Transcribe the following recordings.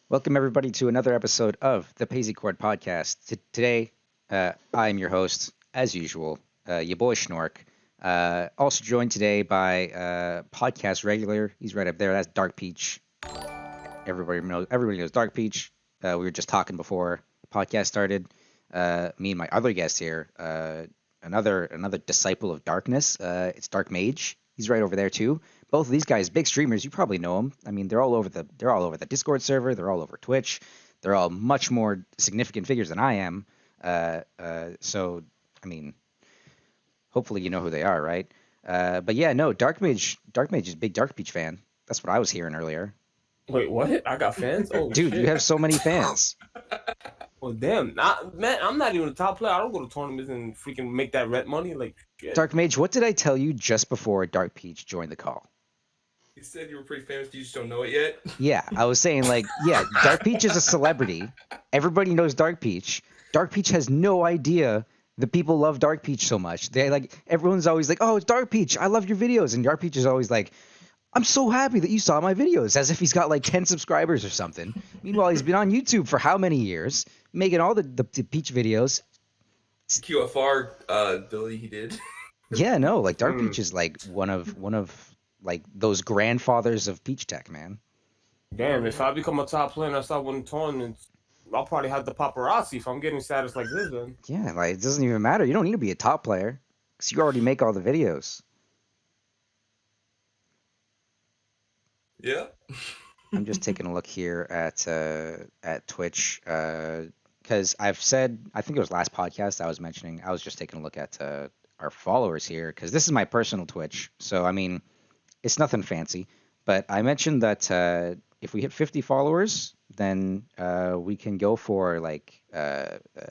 Welcome everybody to another episode of the Paisycord Podcast. Today, I am your host, as usual, your boy Shnoork. Also joined today by podcast regular. He's right up there. That's Dark.Pch. Everybody knows Dark.Pch. We were just talking before the podcast started. Me and my other guest here, another disciple of darkness. It's Dark Mage. He's right over there too. Both of these guys, big streamers. You probably know them. I mean, they're all over the Discord server. They're all over Twitch. They're all much more significant figures than I am. So I mean, hopefully you know who they are, right? But yeah, no, Dark Mage is a big Dark.Pch fan. That's what I was hearing earlier. Wait, what? I got fans? Oh, Dude, shit. you have so many fans. Well, damn. Man, I'm not even a top player. I don't go to tournaments and freaking make that red money. Like, shit. Dark Mage, what did I tell you just before Dark.Pch joined the call? You said you were pretty famous. You just don't know it yet. Yeah, I was saying Dark.Pch is a celebrity. Everybody knows Dark.Pch. Dark.Pch has no idea that people love Dark.Pch so much. Everyone's always like, "Oh, it's Dark.Pch. I love your videos," and Dark.Pch is always like, "I'm so happy that you saw my videos," as if he's got like 10 subscribers or something. Meanwhile, he's been on YouTube for how many years, making all the Peach videos. QFR Billy, he did. Yeah, no, like Dark.Pch is like one of like those grandfathers of Peach Tech, man. Damn, if I become a top player and I start winning tournaments, I'll probably have the paparazzi if I'm getting status like this, then. Yeah, like it doesn't even matter. You don't need to be a top player because you already make all the videos. Yeah. I'm just taking a look here at Twitch because I've said, I think it was last podcast I was mentioning, I was just taking a look at our followers here because this is my personal Twitch. So I mean, it's nothing fancy, but I mentioned that if we hit 50 followers, then we can go for like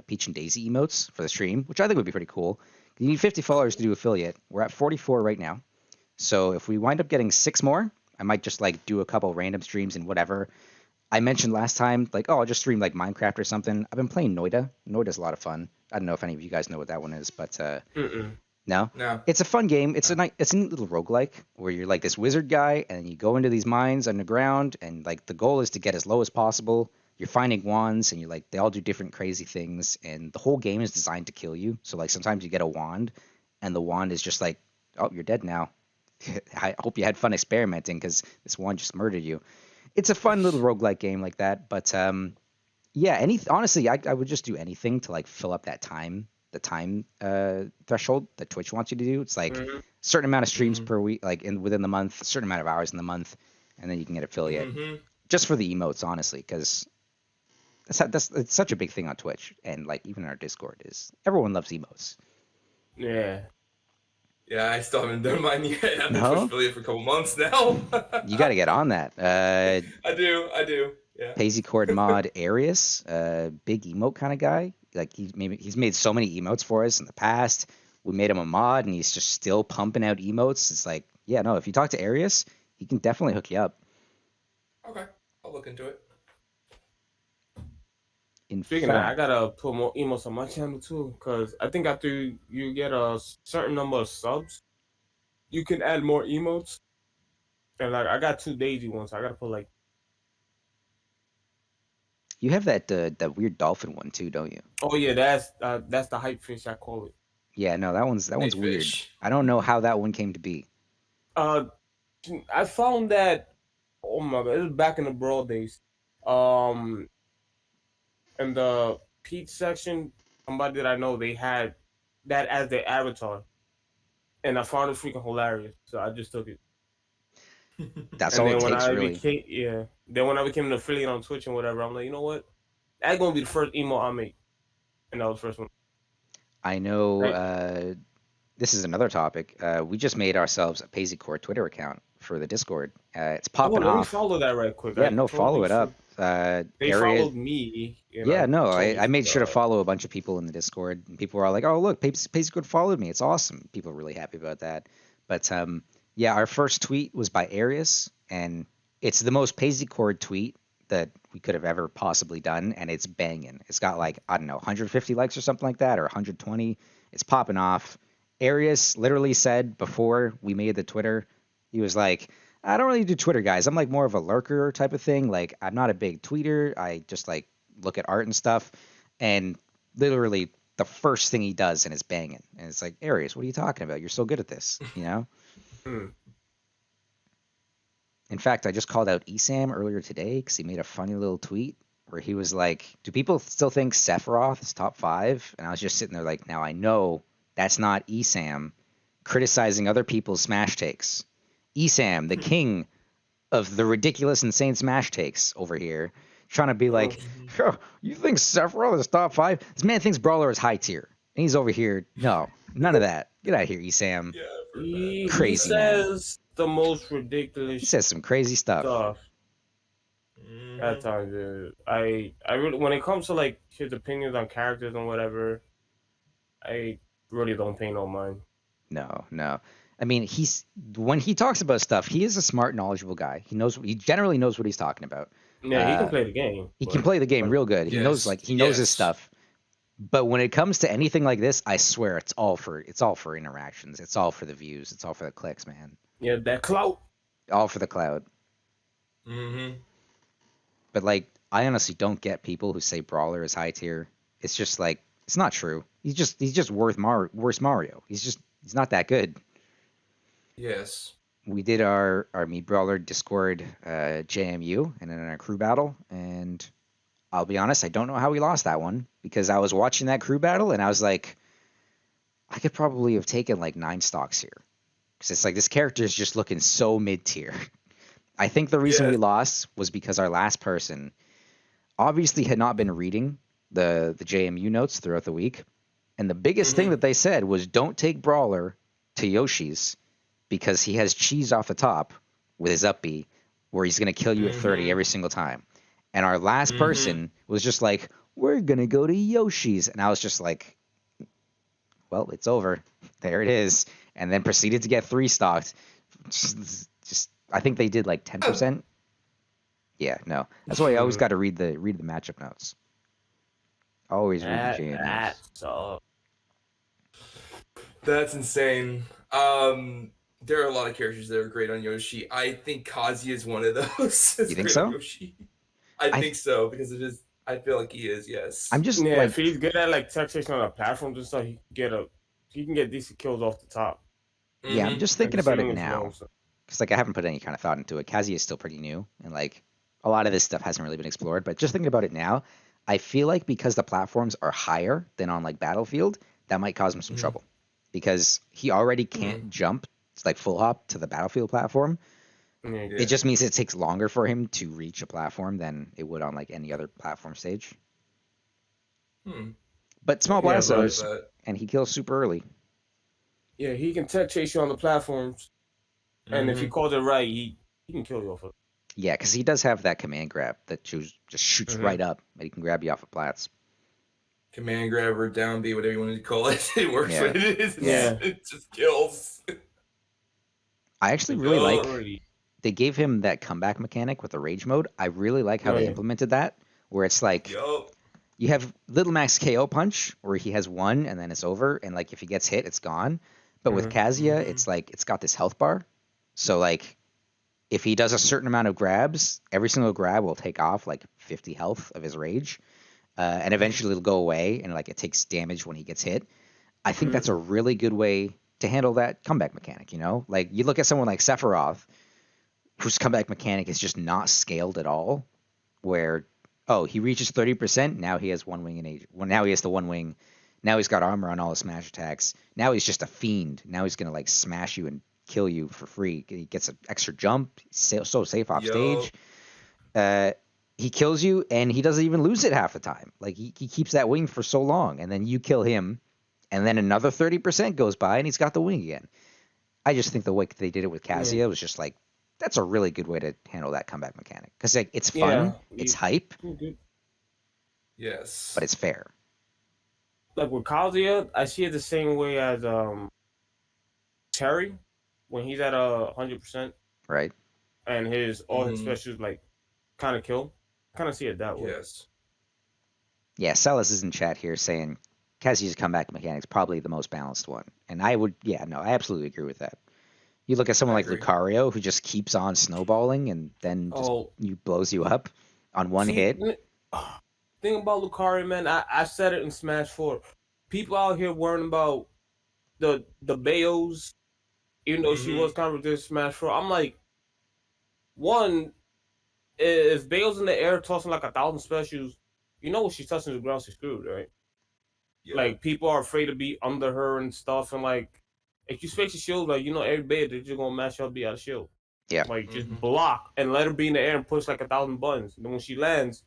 Peach and Daisy emotes for the stream, which I think would be pretty cool. You need 50 followers to do affiliate. We're at 44 right now. So if we wind up getting 6 more, I might just like do a couple random streams and whatever. I mentioned last time, like, oh, I'll just stream like Minecraft or something. I've been playing Noida. Noida's a lot of fun. I don't know if any of you guys know what that one is, but no? No. It's a fun game. It's a neat little roguelike where you're like this wizard guy and you go into these mines underground and like the goal is to get as low as possible. You're finding wands and you're like they all do different crazy things and the whole game is designed to kill you. So like sometimes you get a wand and the wand is just like, oh, you're dead now. I hope you had fun experimenting because this wand just murdered you. It's a fun little roguelike game like that, but yeah, honestly, I would just do anything to like fill up that time, the time threshold that Twitch wants you to do. It's like a certain amount of streams per week, like within the month, a certain amount of hours in the month, and then you can get affiliate just for the emotes, honestly, because it's such a big thing on Twitch and like even in our Discord is everyone loves emotes. Yeah. Yeah, I still haven't done mine yet. I've been No? Twitch affiliate for a couple months now. You got to get on that. I do. Yeah. Paisycord mod Arius, big emote kind of guy. Like he's made so many emotes for us in the past. We made him a mod, and he's just still pumping out emotes. It's like, yeah, no. If you talk to Arius, he can definitely hook you up. Okay, I'll look into it. In Speaking of that, I fact, gotta put more emotes on my channel too, because I think after you get a certain number of subs, you can add more emotes. And like, I got 2 Daisy ones, so I gotta put like. you have that weird dolphin one too, don't you? Oh yeah, that's the hype fish I call it. Yeah, no, that one's Hey, weird. fish. I don't know how that one came to be. I found that. Oh my god, it was back in the broad days. Um, in the Peach section, somebody that I know they had that as their avatar, and I found it freaking hilarious. So I just took it. That's And all then it when takes, I really. became then when I became an affiliate on Twitch and whatever, I'm like, you know what? That's gonna be the first emo I make, and that was the first one. I know. Right. This is another topic. We just made ourselves a Paisycord Twitter account for the Discord. It's Oh, popping let me off. follow that right quick. Yeah, I no, follow totally it up. They Area. followed me. And Yeah, no, totally I made sure to forgot. follow a bunch of people in the Discord. And people were all like, "Oh, look, Paisycord followed me. It's awesome." People are really happy about that. But yeah, our first tweet was by Arius, and it's the most Paisycord tweet that we could have ever possibly done, and it's banging. It's got like, I don't know, 150 likes or something like that, or 120. It's popping off. Arius literally said before we made the Twitter, he was like, I don't really do Twitter, guys. I'm like more of a lurker type of thing. Like I'm not a big tweeter. I just like look at art and stuff. And literally the first thing he does and it's banging. And it's like, Arius, what are you talking about? You're so good at this, you know? In fact, I just called out Esam earlier today because he made a funny little tweet where he was like, do people still think Sephiroth is top 5? And I was just sitting there like, now I know that's not Esam criticizing other people's Smash takes. Esam, the king of the ridiculous, insane Smash takes over here, trying to be like, oh, you think Sephiroth is top 5? This man thinks Brawler is high tier. And he's over here, no, none of that. Get out of here, Esam. Yeah, crazy he says the most ridiculous. He says some crazy stuff. At times, dude. I really, when it comes to like his opinions on characters and whatever, I really don't pay no mind. No. I mean, when he talks about stuff, he is a smart, knowledgeable guy. He generally knows what he's talking about. Yeah, he can play the game. He can play the game real good. He knows his stuff. But when it comes to anything like this, I swear it's all for interactions. It's all for the views. It's all for the clicks, man. Yeah, that clout. All for the cloud. But like, I honestly don't get people who say Brawler is high tier. It's just like, it's not true. He's just worse Mario. He's not that good. Yes. We did our Meat Brawler Discord JMU and then our crew battle, and I'll be honest, I don't know how we lost that one because I was watching that crew battle and I was like, I could probably have taken like 9 stocks here because it's like this character is just looking so mid tier. I think the reason we lost was because our last person obviously had not been reading the JMU notes throughout the week, and the biggest thing that they said was don't take Brawler to Yoshi's because he has cheese off the top with his up B where he's going to kill you at 30 every single time. And our last person was just like, we're going to go to Yoshi's. And I was just like, well, it's over. There it is. And then proceeded to get 3 stocks. Just I think they did like 10%. Yeah, no. That's why I always got to read the matchup notes. Always read the GM notes. That's insane. There are a lot of characters that are great on Yoshi. I think Kazuya is one of those. You think so? I think so because it is. I feel like he is. Yes. I'm just if he's good at like taxation on a platform and stuff, he can get decent kills off the top. Yeah, I'm just thinking about it now because like I haven't put any kind of thought into it. Kazuya is still pretty new, and like a lot of this stuff hasn't really been explored. But just thinking about it now, I feel like because the platforms are higher than on like Battlefield, that might cause him some trouble because he already can't jump. It's like full hop to the Battlefield platform. It just means it takes longer for him to reach a platform than it would on like any other platform stage. But small blast zones, and he kills super early. Yeah, he can tech chase you on the platforms, and if he calls it right, he can kill you off of it. Yeah, because he does have that command grab that just shoots right up, and he can grab you off of plats. Command grab or down B, whatever you want to call it. It works what it is. Yeah. It just kills. I actually really like they gave him that comeback mechanic with the rage mode. I really like how they implemented that, where it's like you have Little Max KO punch, where he has 1 and then it's over, and like if he gets hit, it's gone. But with Kazuya, it's like it's got this health bar, so like if he does a certain amount of grabs, every single grab will take off like 50 health of his rage, and eventually it'll go away, and like it takes damage when he gets hit. I think that's a really good way to handle that comeback mechanic, you know? Like, you look at someone like Sephiroth, whose comeback mechanic is just not scaled at all, where, he reaches 30%, now he has 1 wing in age. Well, now he has the 1 wing. Now he's got armor on all his smash attacks. Now he's just a fiend. Now he's going to, like, smash you and kill you for free. He gets an extra jump. He's so safe off stage. He kills you, and he doesn't even lose it half the time. Like, he keeps that wing for so long, and then you kill him, and then another 30% goes by, and he's got the wing again. I just think the way they did it with Kazuya was just like, that's a really good way to handle that comeback mechanic. Because like, it's fun, it's hype, yes, but it's fair. Like with Kazuya, I see it the same way as Terry, when he's at 100%. Right. And all his specials like kind of kill. Kind of see it that way. Yes. Yeah, Celis is in chat here saying Kazuya's comeback mechanic is probably the most balanced one. And I would, I absolutely agree with that. You look at someone I like agree. Lucario, who just keeps on snowballing and then just blows you up on one hit. Thing about Lucario, man, I said it in Smash 4. People out here worrying about the Bayos, even though she was kind of this Smash 4. I'm like, one, if Bayos in the air tossing like 1,000 specials, you know when she's touching the ground, she's screwed, right? Yeah. Like, people are afraid to be under her and stuff, and like, if you space your shield, like, you know, every Bayo, they're just gonna mash up, be out of shield. Yeah. Like, just block and let her be in the air and push like 1,000 buttons. And then when she lands,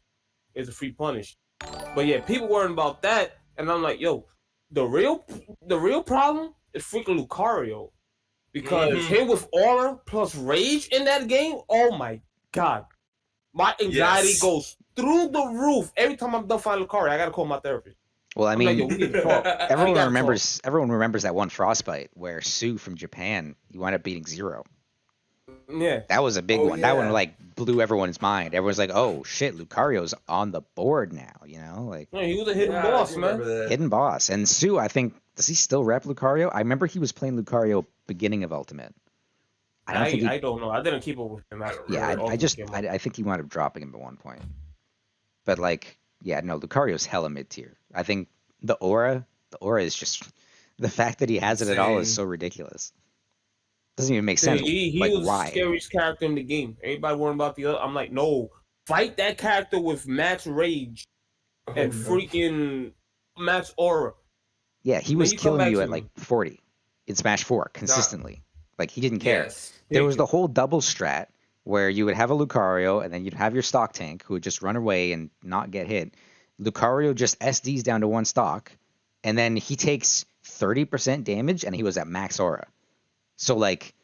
it's a free punish. But yeah, people worrying about that, and I'm like, yo, the real problem is freaking Lucario, because him with aura plus rage in that game, oh my god, my anxiety goes through the roof every time I'm done fighting Lucario. I gotta call my therapist. Well, I I'm mean, like, yo, we need to talk. everyone remembers that one Frostbite where Sue from Japan, you wound up beating Zero. Yeah, That was a big one. Yeah. That one like blew everyone's mind. Everyone's like, "Oh shit, Lucario's on the board now." You know, like no, he was a hidden I boss, do man. remember that. hidden boss. And Sue, I think, does he still rep Lucario? I remember he was playing Lucario beginning of Ultimate. I don't know. I didn't keep up with him. I think he wound up dropping him at one point. But like, yeah, no, Lucario's hella mid tier. I think the aura is just the fact that he has it at all is Insane. so ridiculous. Doesn't even make sense. He like, was why? the scariest character in the game. Everybody worrying about the other. I'm like, no, fight that character with max rage and freaking max aura. Yeah, he Then was you come killing back you to at like 40 in Smash 4 consistently. Like he didn't care. Yes. There was the whole double strat where you would have a Lucario and then you'd have your stock tank who would just run away and not get hit. Lucario just SDs down to one stock, and then he takes 30% damage and he was at max aura. So like,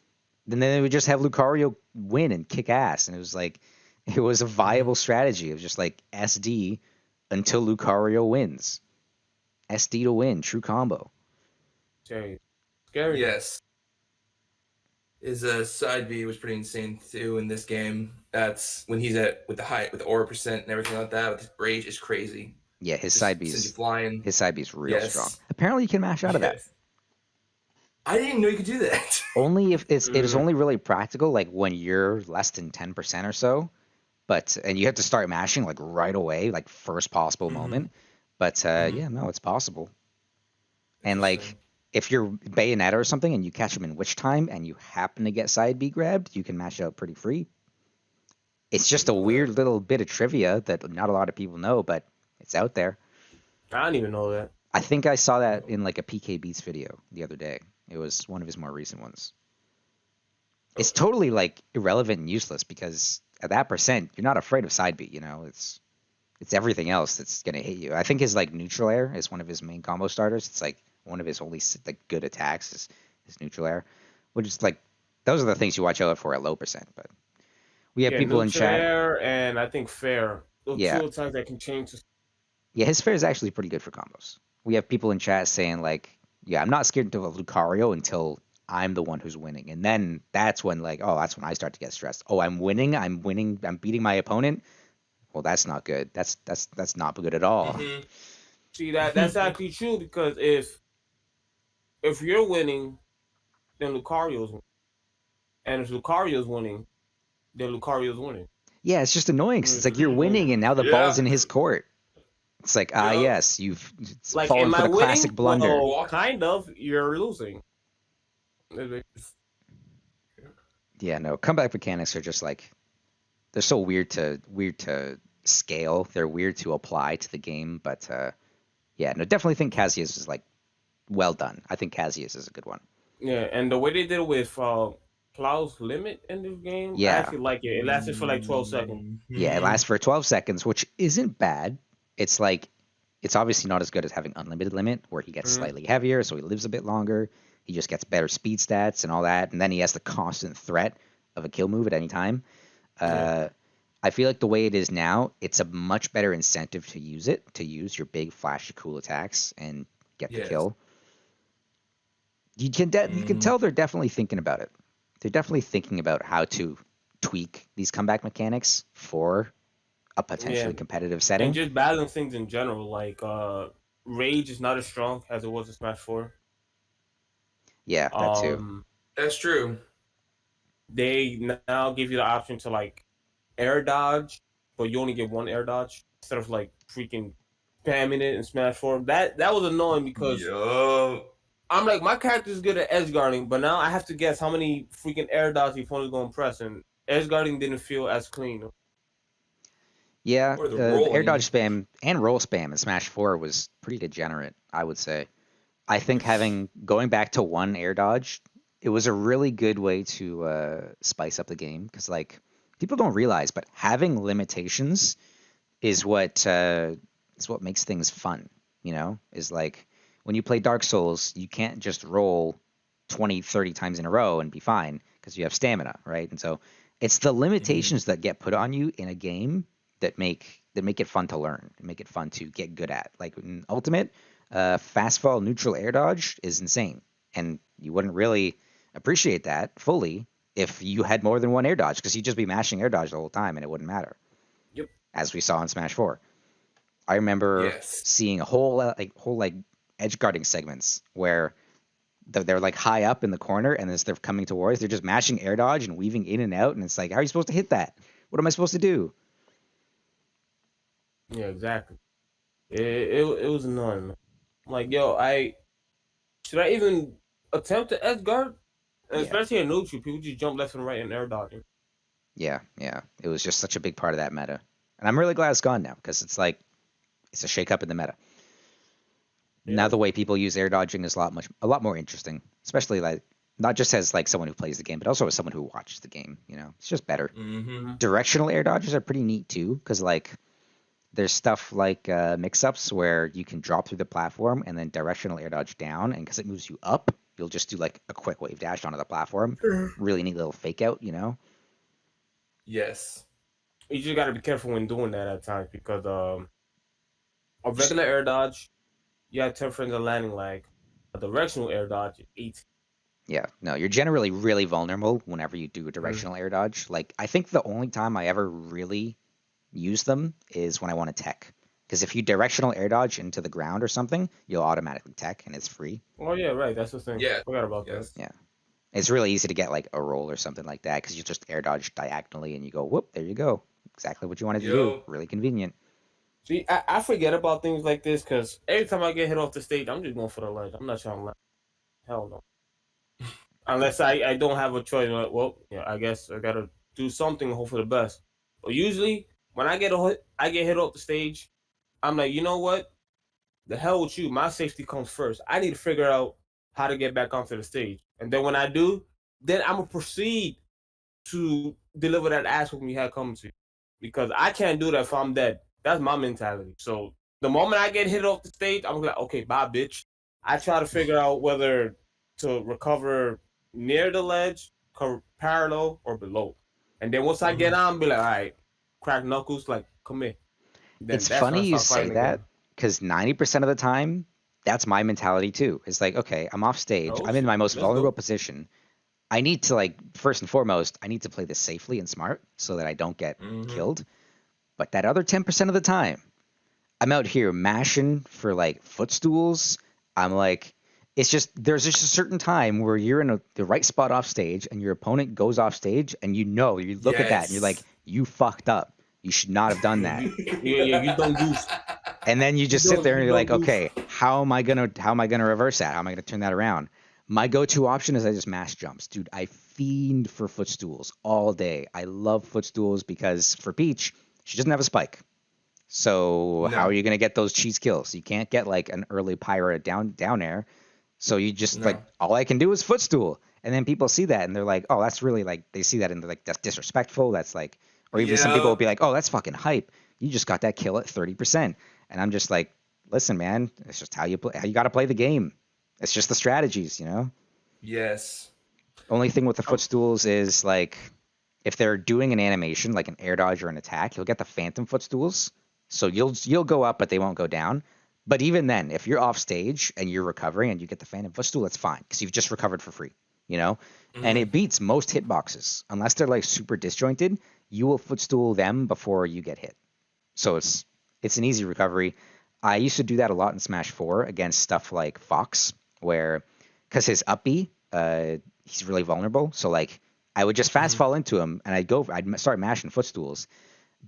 then they would just have Lucario win and kick ass, and it was like, it was a viable strategy. It was just like SD until Lucario wins. SD to win, true combo. Scary. Yes. His side B was pretty insane too in this game. That's when he's with the aura percent and everything like that. With his rage is crazy. Yeah, his Just side B sends you is flying. his side B is real Yes. strong. Apparently, you can mash out of that. I didn't know you could do that. Only if it is only really practical, like when you're less than 10% or so. But and you have to start mashing like right away, like first possible moment. But yeah, no, it's possible. And like if you're Bayonetta or something and you catch him in Witch Time and you happen to get side B grabbed, you can mash out pretty free. It's just a weird little bit of trivia that not a lot of people know, but it's out there. I don't even know that. I think I saw that in like a PK Beats video the other day. It was one of his more recent ones. It's totally like irrelevant and useless because at that percent, you're not afraid of side B, you know? It's everything else that's gonna hit you. I think his like neutral air is one of his main combo starters. It's like one of his only like good attacks is his neutral air, which is like those are the things you watch out for at low percent. But we have people in chat. Air and I think fair. Those two attacks that can change. Yeah, his fair is actually pretty good for combos. We have people in chat saying like, yeah, I'm not scared of a Lucario until I'm the one who's winning, and then that's when like, oh, that's when I start to get stressed. Oh, I'm winning, I'm beating my opponent. Well, that's not good. That's not good at all. See that's actually true because if you're winning, then Lucario's winning, and if Lucario's winning, then Lucario's winning. Yeah, it's just annoying because it's like you're winning and now the ball's in his court. It's like yes, you've like, fallen for the classic blunder. Well, kind of, you're losing. Yeah, no, comeback mechanics are just like they're so weird to scale. They're weird to apply to the game, but yeah, no, definitely think Kazuya's is like well done. I think Kazuya's is a good one. Yeah, and the way they did it with Cloud's limit in this game, I actually like it. It lasted for like 12 seconds. Yeah, it lasts for 12 seconds, which isn't bad. It's like it's obviously not as good as having unlimited limit, where he gets slightly heavier, so he lives a bit longer. He just gets better speed stats and all that, and then he has the constant threat of a kill move at any time. I feel like the way it is now, it's a much better incentive to use your big flashy cool attacks and get the kill. You can tell they're definitely thinking about it. They're definitely thinking about how to tweak these comeback mechanics for a potentially competitive setting. And just balance things in general, like Rage is not as strong as it was in Smash 4. Yeah, that too. That's true. they now give you the option to like air dodge, but you only get one air dodge instead of like freaking spamming it in Smash 4. That was annoying because Yo. I'm like, my character's good at edge guarding, but now I have to guess how many freaking air dodge the opponent's going to press, and edge guarding didn't feel as clean. Yeah, Or the air rolling. dodge spam and roll spam in Smash 4 was pretty degenerate, I would say. I think going back to one air dodge, it was a really good way to spice up the game because like people don't realize, but having limitations is what makes things fun. You know, is like when you play Dark Souls, you can't just roll 20, 30 times in a row and be fine because you have stamina, right? And so it's the limitations that get put on you in a game that make it fun to learn, make it fun to get good at. Like in Ultimate, fast fall neutral air dodge is insane, and you wouldn't really appreciate that fully if you had more than one air dodge because you'd just be mashing air dodge the whole time and it wouldn't matter. Yep. As we saw in Smash 4. I remember Yes. seeing a whole edge guarding segments where they're like high up in the corner, and as they're coming towards, they're just mashing air dodge and weaving in and out, and it's like, how are you supposed to hit that? What am I supposed to do? Yeah, exactly. It was annoying. I'm like, yo, should I even attempt to edge guard? And Yeah, especially in neutral, people just jump left and right and air dodging. yeah. It was just such a big part of that meta, and I'm really glad it's gone now because it's like it's a shake up in the meta. Now Yeah. the way people use air dodging is a lot more interesting, especially like not just as like someone who plays the game, but also as someone who watches the game. You know, it's just better. Mm-hmm. Directional air dodges are pretty neat too, because like there's stuff like mix-ups where you can drop through the platform and then directional air dodge down, and because it moves you up, you'll just do like a quick wave dash onto the platform. Really neat little fake out, you know? Yes. You just gotta be careful when doing that at times because a regular air dodge, you have 10 frames of landing lag. A directional air dodge, 8. Yeah, no, you're generally really vulnerable whenever you do a directional air dodge. Like, I think the only time I ever really use them is when I want to tech. Because if you directional air dodge into the ground or something, you'll automatically tech and it's free. Oh yeah, right. That's the thing. Yeah. Forgot about that. Yes. Yeah. It's really easy to get like a roll or something like that because you just air dodge diagonally and you go, whoop, there you go. Exactly what you wanted to do. Yo. Really convenient. See, I forget about things like this because every time I get hit off the stage, I'm just going for the ledge. I'm not trying to land. Hell no. Unless I don't have a choice. Like, well, yeah, I guess I gotta do something and hope for the best. But usually, when I get hit off the stage, I'm like, you know what? The hell with you. My safety comes first. I need to figure out how to get back onto the stage. And then when I do, then I'm gonna proceed to deliver that ass whooping you had coming to you. Because I can't do that if I'm dead. That's my mentality. So the moment I get hit off the stage, I'm like, okay, bye, bitch. I try to figure out whether to recover near the ledge, parallel, or below. And then once I get on, be like, all right, crack knuckles, like, come here. Then It's that's when I funny you start say fighting that again. because 90% of the time, that's my mentality too. It's like, okay, I'm off stage. Oh, I'm in my most let's vulnerable go. position. I need to like first and foremost, I need to play this safely and smart so that I don't get killed. But that other 10% of the time, I'm out here mashing for like footstools. I'm like, it's just there's just a certain time where you're in the right spot off stage and your opponent goes off stage and you look at that and you're like, you fucked up. You should not have done that. Yeah, you don't goose. And then you just sit there and You you're like, don't goof. okay, how am I gonna reverse that? How am I gonna turn that around? My go-to option is I just mash jumps, dude. I fiend for footstools all day. I love footstools because for Peach, she doesn't have a spike. So how No. are you gonna get those cheese kills? You can't get like an early pyro down air. So you just like No. all I can do is footstool. And then people see that and they're like, oh, that's really like they see that and they're like, that's disrespectful. That's like, or even some people will Yep. be like, oh, that's fucking hype. You just got that kill at 30%. And I'm just like, listen, man, it's just how you got to play the game. It's just the strategies, you know. Yes. Only thing with the Oh. footstools is like if they're doing an animation like an air dodge or an attack, you'll get the phantom footstools. So you'll go up, but they won't go down. But even then, if you're off stage and you're recovering and you get the phantom footstool, that's fine because you've just recovered for free, you know. And it beats most hitboxes unless they're like super disjointed. You will footstool them before you get hit. So it's an easy recovery. I used to do that a lot in Smash 4 against stuff like Fox, where because his up B, he's really vulnerable. So like I would just fast Mhm. fall into him, and I'd start mashing footstools.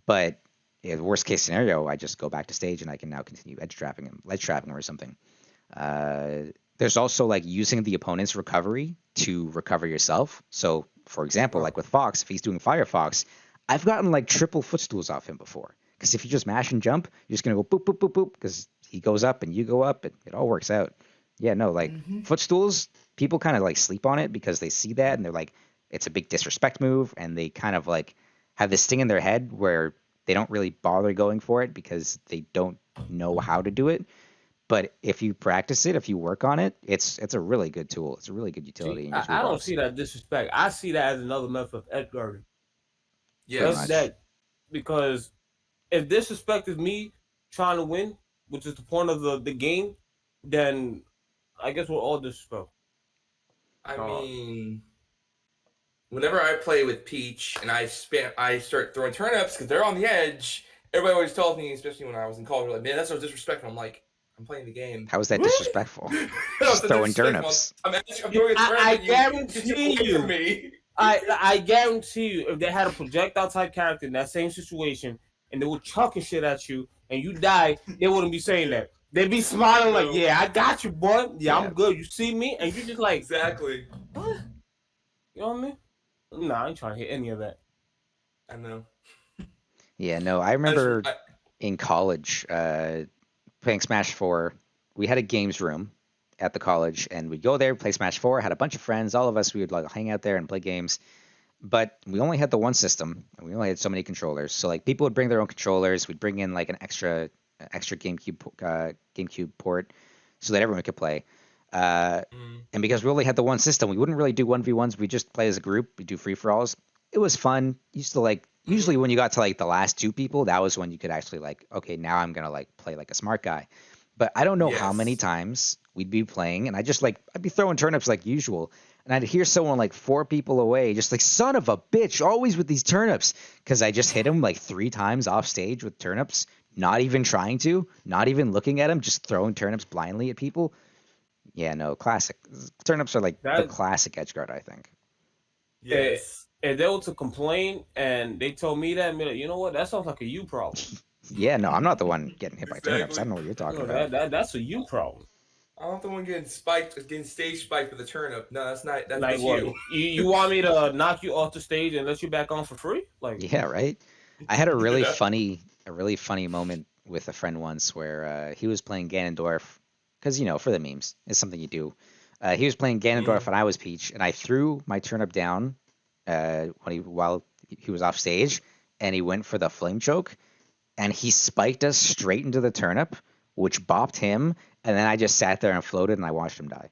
But worst case scenario, I just go back to stage, and I can now continue ledge trapping him or something. There's also like using the opponent's recovery to recover yourself. So, for example, like with Fox, if he's doing Firefox, I've gotten like triple footstools off him before. Because if you just mash and jump, you're just gonna go boop boop boop boop because he goes up and you go up, and it all works out. Yeah, no, like footstools, people kind of like sleep on it because they see that and they're like, it's a big disrespect move, and they kind of like have this thing in their head where they don't really bother going for it because they don't know how to do it. But if you practice it, if you work on it, it's a really good tool. It's a really good utility See, in your I don't toolbox. see that disrespect. I see that as another method of edge guarding. Pretty Yes. much. That because if disrespect is me trying to win, which is the point of the game, then I guess we're all disrespectful. I mean, whenever I play with Peach and I start throwing turnips because they're on the edge, everybody always tells me, especially when I was in college, they're like, man, that's so disrespectful. I'm like, I'm playing the game. How is that Really? disrespectful? Just throwing turnips. I'm throwing a turnip I at you. guarantee Get away you. from me. I guarantee you, if they had a projectile type character in that same situation and they were chucking shit at you and you die, they wouldn't be saying that. They'd be smiling like, yeah, I got you, boy. Yeah, I'm good. You see me? And you just like, Exactly. what? You know what I mean? Nah, I ain't trying to hit any of that. I know. Yeah, no, I remember in college playing Smash 4. We had a games room at the college, and we'd go there, play Smash 4, had a bunch of friends. All of us, we would like hang out there and play games. But we only had the one system, and we only had so many controllers. So like people would bring their own controllers. We'd bring in like an extra GameCube port so that everyone could play. And because we only had the one system, we wouldn't really do 1v1s. We just play as a group. We do free for alls. It was fun. Used to like usually when you got to like the last two people, that was when you could actually like, okay, now I'm gonna like play like a smart guy. But I don't know how many times we'd be playing, and I'd be throwing turnips like usual, and I'd hear someone like 4 people away, just like, son of a bitch, always with these turnips, because I just hit him like 3 times off stage with turnips, not even trying to, not even looking at him, just throwing turnips blindly at people. Yeah, no, classic. Turnips are like the classic edge guard, I think. Yes. If they were to complain and they told me that, I'd be like, you know what? That sounds like a you problem. Yeah, no, I'm not the one getting hit by turnips. I don't know what you're talking about. That's a you problem. I'm not the one getting stage spiked with a turnip. No, that's not. That's Like what? you. You want me to knock you off the stage and let you back on for free? Like, yeah, right. I had a really funny moment with a friend once where he was playing Ganondorf, because for the memes, it's something you do. He was playing Ganondorf and I was Peach, and I threw my turnip down while he was off stage, and he went for the flame choke, and he spiked us straight into the turnip, which bopped him, and then I just sat there and floated, and I watched him die.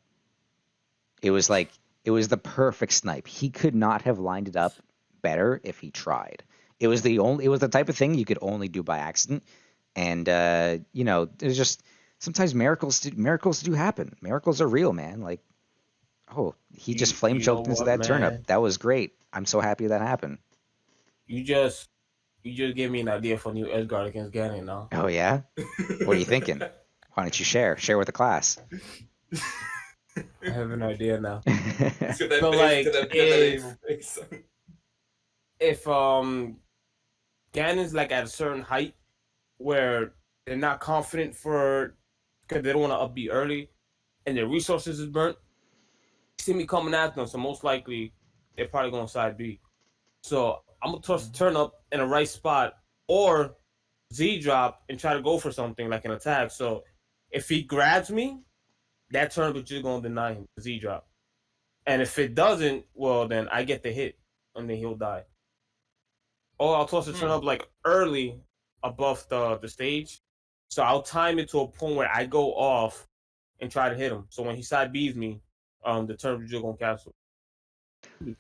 It was the perfect snipe. He could not have lined it up better if he tried. It was the type of thing you could only do by accident, and there's just sometimes miracles do happen. Miracles are real, man. Like, oh, he just flame choked into that turnip. That was great. I'm so happy that happened. You just gave me an idea for a new Edgard against Ganon now. Oh yeah? What are you thinking? Why don't you share with the class? I have an idea now. So like, if Ganon's like at a certain height where they're not confident because they don't want to upbeat early, and their resources is burnt, see me coming at them, so most likely they're probably going side B. So I'm gonna toss the turnip in the right spot or Z drop and try to go for something like an attack. So if he grabs me, that turnip is just gonna deny him the Z drop. And if it doesn't, well then I get the hit and then he'll die. Or I'll toss the turnip like early above the stage. So I'll time it to a point where I go off and try to hit him. So when he side B's me, the turnip is just gonna cancel.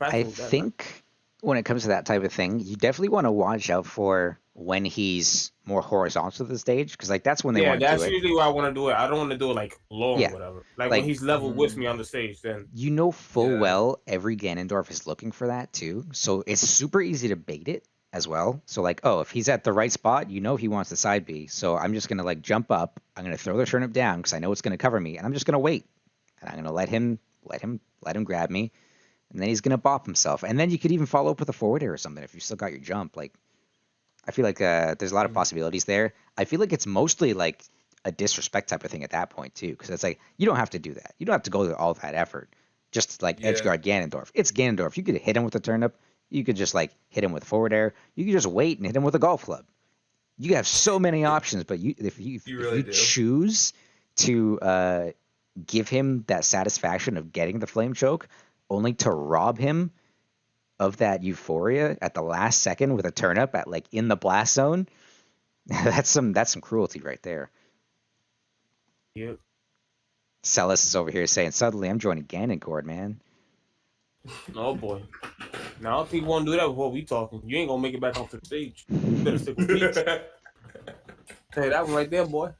I think when it comes to that type of thing, you definitely want to watch out for when he's more horizontal to the stage, because like that's when they want to do it. Yeah, that's usually where I want to do it. I don't want to do it like low or whatever. Like when he's level with me on the stage, then full well every Ganondorf is looking for that too. So it's super easy to bait it as well. So like, oh, if he's at the right spot, he wants the side B. So I'm just gonna like jump up. I'm gonna throw the turnip down because I know it's gonna cover me, and I'm just gonna wait, and I'm gonna let him grab me. and then he's gonna bop himself, and then you could even follow up with a forward air or something if you still got your jump. Like, I feel like there's a lot of possibilities there. I feel like it's mostly like a disrespect type of thing at that point too, because it's like you don't have to do that. You don't have to go to all that effort just to like edge guard Ganondorf. It's Ganondorf. You could hit him with a turnip. You could just like hit him with forward air. You could just wait and hit him with a golf club. You have so many options, but if you choose to give him that satisfaction of getting the flame choke, only to rob him of that euphoria at the last second with a turnip at like in the blast zone, that's some cruelty right there. Yep. Celis is over here saying, suddenly I'm joining Ganondorf, man. Oh boy. Now I don't think you want to do that before we talking. You ain't gonna make it back onto the stage. You better stick with Peach. Hey, that one right there, boy.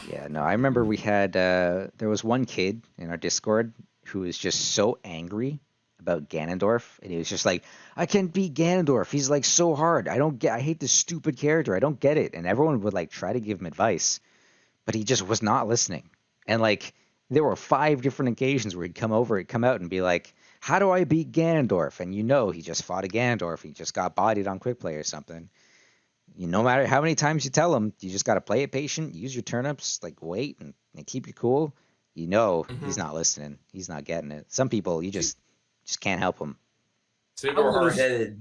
Yeah, no, I remember we had there was one kid in our Discord who was just so angry about Ganondorf, and he was just like, I can't beat Ganondorf. He's like so hard. I hate this stupid character. I don't get it. And everyone would like try to give him advice, but he just was not listening. And like there were 5 different occasions where he'd come out and be like, how do I beat Ganondorf? And he just fought a Ganondorf. He just got bodied on quick play or something. No matter how many times you tell him, you just got to play it patient, use your turnips, like wait and keep you cool. He's not listening. He's not getting it. Some people, you just can't help them. So people are hard-headed.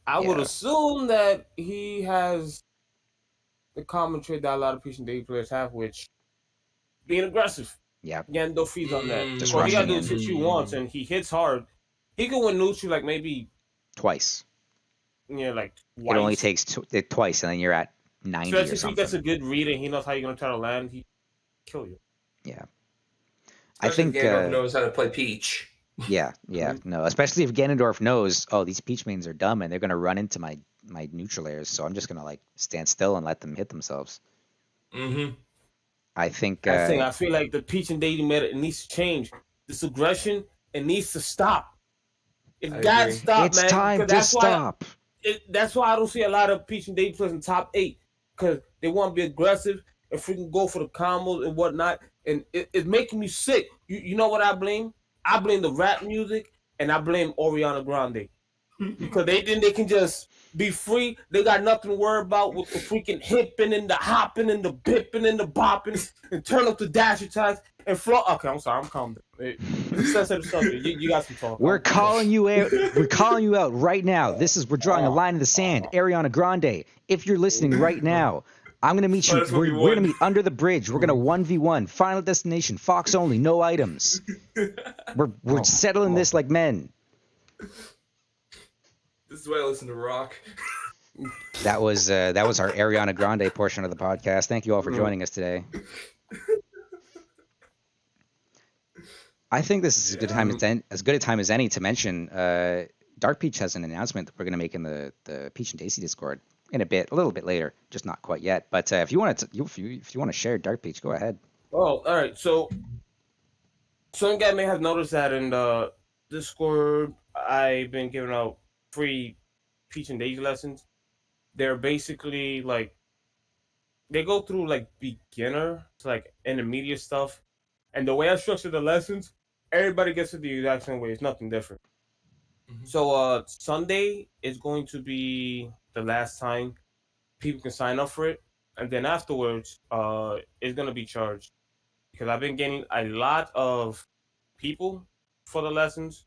I would assume that he has the common trait that a lot of Peach and Daisy players have, which being aggressive. Yeah. Getting feeds on that. Just Well, he got rushing to hit you once, and he hits hard. He can win neutral like maybe twice. Yeah, like twice. It only takes twice, and then you're at 90 especially or something. If he gets a good read and he knows how you're gonna try to land, he kill you. Yeah. Especially I think Ganondorf knows how to play Peach. Yeah, no. Especially if Ganondorf knows, these Peach mains are dumb and they're gonna run into my neutral airs, so I'm just gonna like stand still and let them hit themselves. Mm-hmm. I think. I feel like the Peach and Daisy meta, it needs to change. This aggression, it needs to stop. It got to stop, it's man. It's time to stop. That's why I don't see a lot of Peach and Daisy players in top 8, because they want to be aggressive and freaking go for the combos and whatnot, and it's making me sick. You know what I blame? I blame the rap music, and I blame Ariana Grande, because they think they can just be free. They got nothing to worry about with the freaking hipping and the hopping and the bipping and the bopping and turn up the dash attacks and flow. Okay, I'm sorry, I'm calm down. It's sensitive stuff. You got some talk. We're calling you out. We're calling you out right now. We're drawing a line in the sand. Ariana Grande, if you're listening right now, I'm gonna meet you. We're gonna meet under the bridge. We're gonna 1v1. Final destination. Fox only. No items. We're settling this like men. This is why I listen to rock. That was our Ariana Grande portion of the podcast. Thank you all for joining us today. I think this is as good a time as any to mention. Dark.Pch has an announcement that we're going to make in the Peach and Daisy Discord in a little bit later, just not quite yet. But if you want to share Dark.Pch, go ahead. Oh, all right. So some guy may have noticed that in the Discord, I've been giving out free Peach and Daisy lessons. They're basically like, they go through like beginner to like intermediate stuff, and the way I structure the lessons, everybody gets it the exact same way. It's nothing different. Mm-hmm. So Sunday is going to be the last time people can sign up for it, and then afterwards it's going to be charged, because I've been getting a lot of people for the lessons.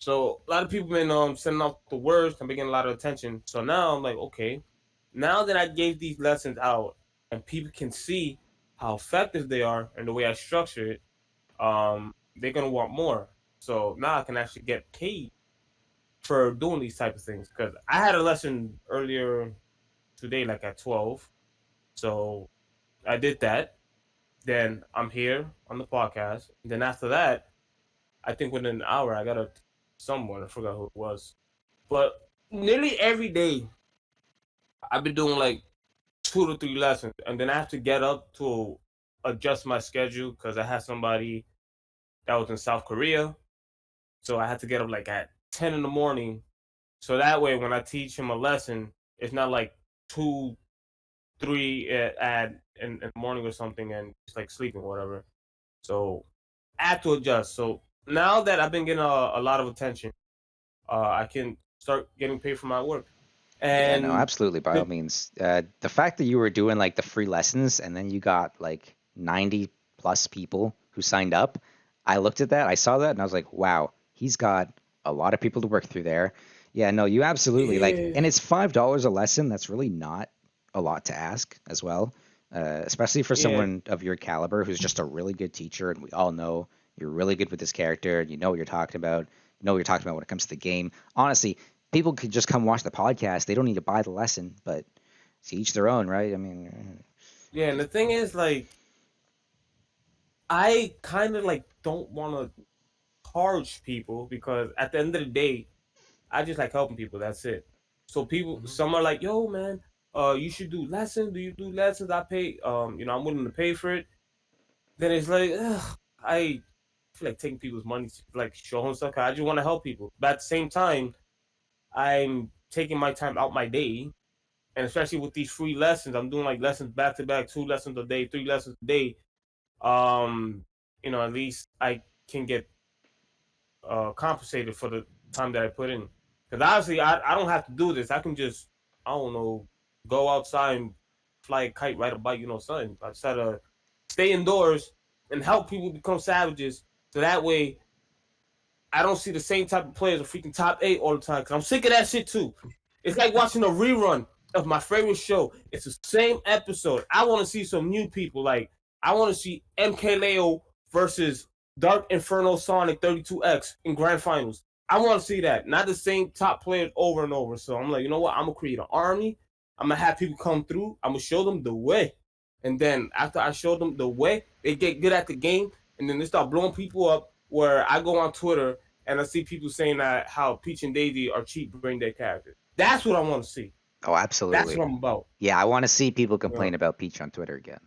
So a lot of people been sending out the words and been getting a lot of attention. So now I'm like, okay, now that I gave these lessons out and people can see how effective they are and the way I structure it, they're gonna want more. So now I can actually get paid for doing these type of things. Because I had a lesson earlier today, like at 12. So I did that. Then I'm here on the podcast. And then after that, I think within an hour, I got someone, I forgot who it was. But nearly every day, I've been doing like 2 to 3 lessons. And then I have to get up to adjust my schedule, because I had somebody that was in South Korea. So I had to get up like at 10 in the morning. So that way, when I teach him a lesson, it's not like 2, 3 in the morning or something, and it's like sleeping or whatever. So I have to adjust. So now that I've been getting a lot of attention, I can start getting paid for my work. Yeah, no, And absolutely, by all means. The fact that you were doing like the free lessons and then you got like 90 plus people who signed up, I looked at that, I saw that, and I was like, wow, he's got a lot of people to work through there. Yeah, no, you absolutely like, yeah, and it's $5 a lesson. That's really not a lot to ask as well, especially for yeah, someone of your caliber who's just a really good teacher. And we all know you're really good with this character and you know what you're talking about. You know what you're talking about when it comes to the game. Honestly, people could just come watch the podcast. They don't need to buy the lesson, but to each their own, right? I mean, yeah. And the thing is, like, I kind of like don't want to charge people because at the end of the day, I just like helping people. That's it. So people, Mhm. some are like, "Yo, man, you should do lessons. Do you do lessons? I pay. I'm willing to pay for it." Then it's like, ugh, I feel like taking people's money to like show them stuff. 'Cause I just want to help people, but at the same time, I'm taking my time out my day, and especially with these free lessons, I'm doing like lessons back to back, 2 lessons a day, 3 lessons a day. Um, at least I can get compensated for the time that I put in. Because obviously, I don't have to do this. I can just, I don't know, go outside and fly a kite, ride a bike, something. I just had to stay indoors and help people become savages. So that way, I don't see the same type of players, a freaking top 8 all the time. Because I'm sick of that shit too. It's like watching a rerun of my favorite show. It's the same episode. I want to see some new people. Like, I want to see MKLeo versus Dark Inferno Sonic 32X in grand finals. I want to see that. Not the same top players over and over. So I'm like, you know what? I'm going to create an army. I'm going to have people come through. I'm going to show them the way. And then after I show them the way, they get good at the game. And then they start blowing people up where I go on Twitter and I see people saying that how Peach and Daisy are cheap bring their characters. That's what I want to see. oh, That's absolutely. what I'm about. Yeah, I want to see people Yeah. complain about Peach on Twitter again.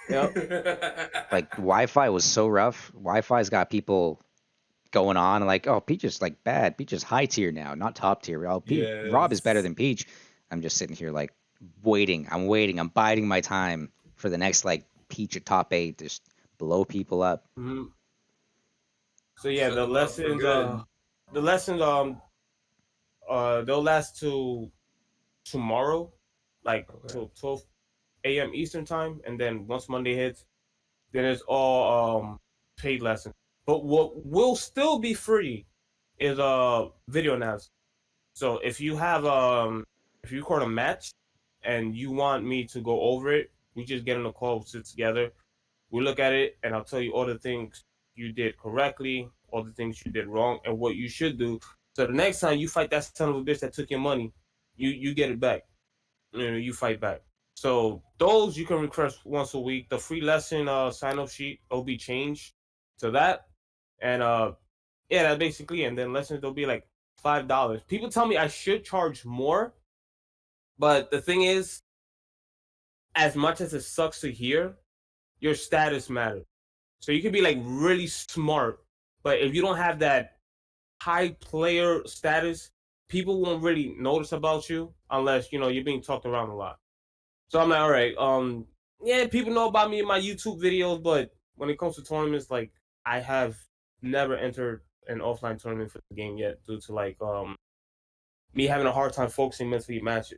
Yep. Like Wi-Fi was so rough. Wi-Fi's got people going on like, oh, Peach is like bad. Peach is high tier now, not top tier. Oh, Rob is better Yes. than Peach. I'm just sitting here like waiting. I'm waiting. I'm biding my time for the next like Peach at top 8, just blow people up. Mm-hmm. So yeah, Set them up for good. the lessons, they'll last till tomorrow, like Okay. till 12 a.m. Eastern time, and then once Monday hits, then it's all paid lessons. But what will still be free is video analysis. So if you record a match and you want me to go over it, we just get on a call, sit together, we look at it, and I'll tell you all the things you did correctly, all the things you did wrong, and what you should do. So the next time you fight that son of a bitch that took your money, you get it back. You fight back. So those you can request once a week. The free lesson sign up sheet will be changed to that, and yeah, that basically. And then lessons they'll be like $5. People tell me I should charge more, but the thing is, as much as it sucks to hear, your status matters. So you can be like really smart, but if you don't have that high player status, people won't really notice about you unless you're being talked around a lot. So I'm like, all right, yeah, people know about me in my YouTube videos, but when it comes to tournaments, like I have never entered an offline tournament for the game yet due to like me having a hard time focusing mentally matches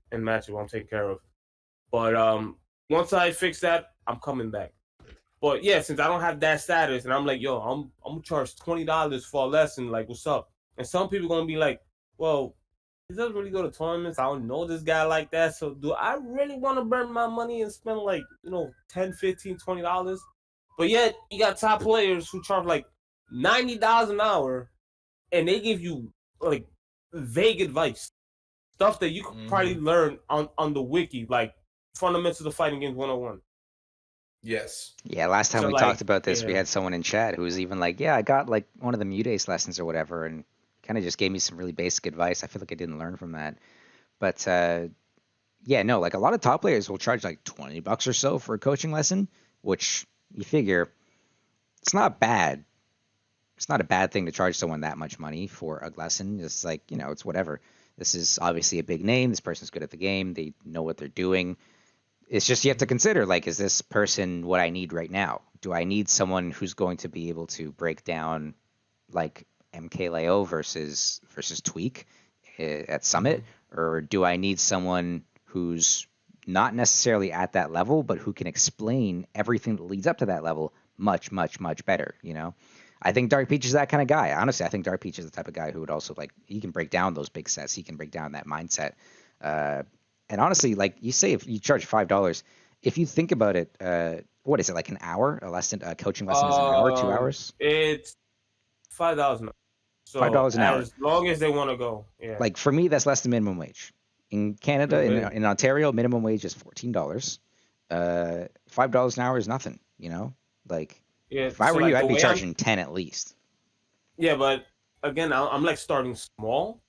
what I'm taking care of. But once I fix that, I'm coming back. But yeah, since I don't have that status, and I'm like, yo, I'm gonna charge $20 for a lesson. Like, what's up? And some people gonna be like, well, he doesn't really go to tournaments. I don't know this guy like that. So do I really want to burn my money and spend like, 10, 15, $20? But yet you got top players who charge like $90 an hour and they give you like vague advice. Stuff that you could probably learn on the wiki, like fundamentals of fighting games 101. Yes. Yeah, last time So we talked like, about this, we yeah. had someone in chat who was even like, yeah, I got like one of the Mutace lessons or whatever, and kind of just gave me some really basic advice. I feel like I didn't learn from that. But yeah, no, like a lot of top players will charge like $20 or so for a coaching lesson, which you figure it's not bad. It's not a bad thing to charge someone that much money for a lesson. It's like, it's whatever. This is obviously a big name. This person's good at the game. They know what they're doing. It's just you have to consider, like, is this person what I need right now? Do I need someone who's going to be able to break down like MKLeo versus Tweak at Summit, or do I need someone who's not necessarily at that level, but who can explain everything that leads up to that level much, much, much better, you know? I think Dark.Pch is that kind of guy. Honestly, I think Dark.Pch is the type of guy who would also like, he can break down those big sets. He can break down that mindset. And honestly, like you say, if you charge $5, if you think about it, what is it, like an hour? A lesson, a coaching lesson is an hour, 2 hours? It's $5. So $5 an hour. As long as they want to go. Yeah. Like for me, that's less than minimum wage. In Canada, in Ontario, minimum wage is $14. $5 an hour is nothing, you know? Like, if I were you, I'd be charging 10 at least. Yeah, but again, I'm like starting small,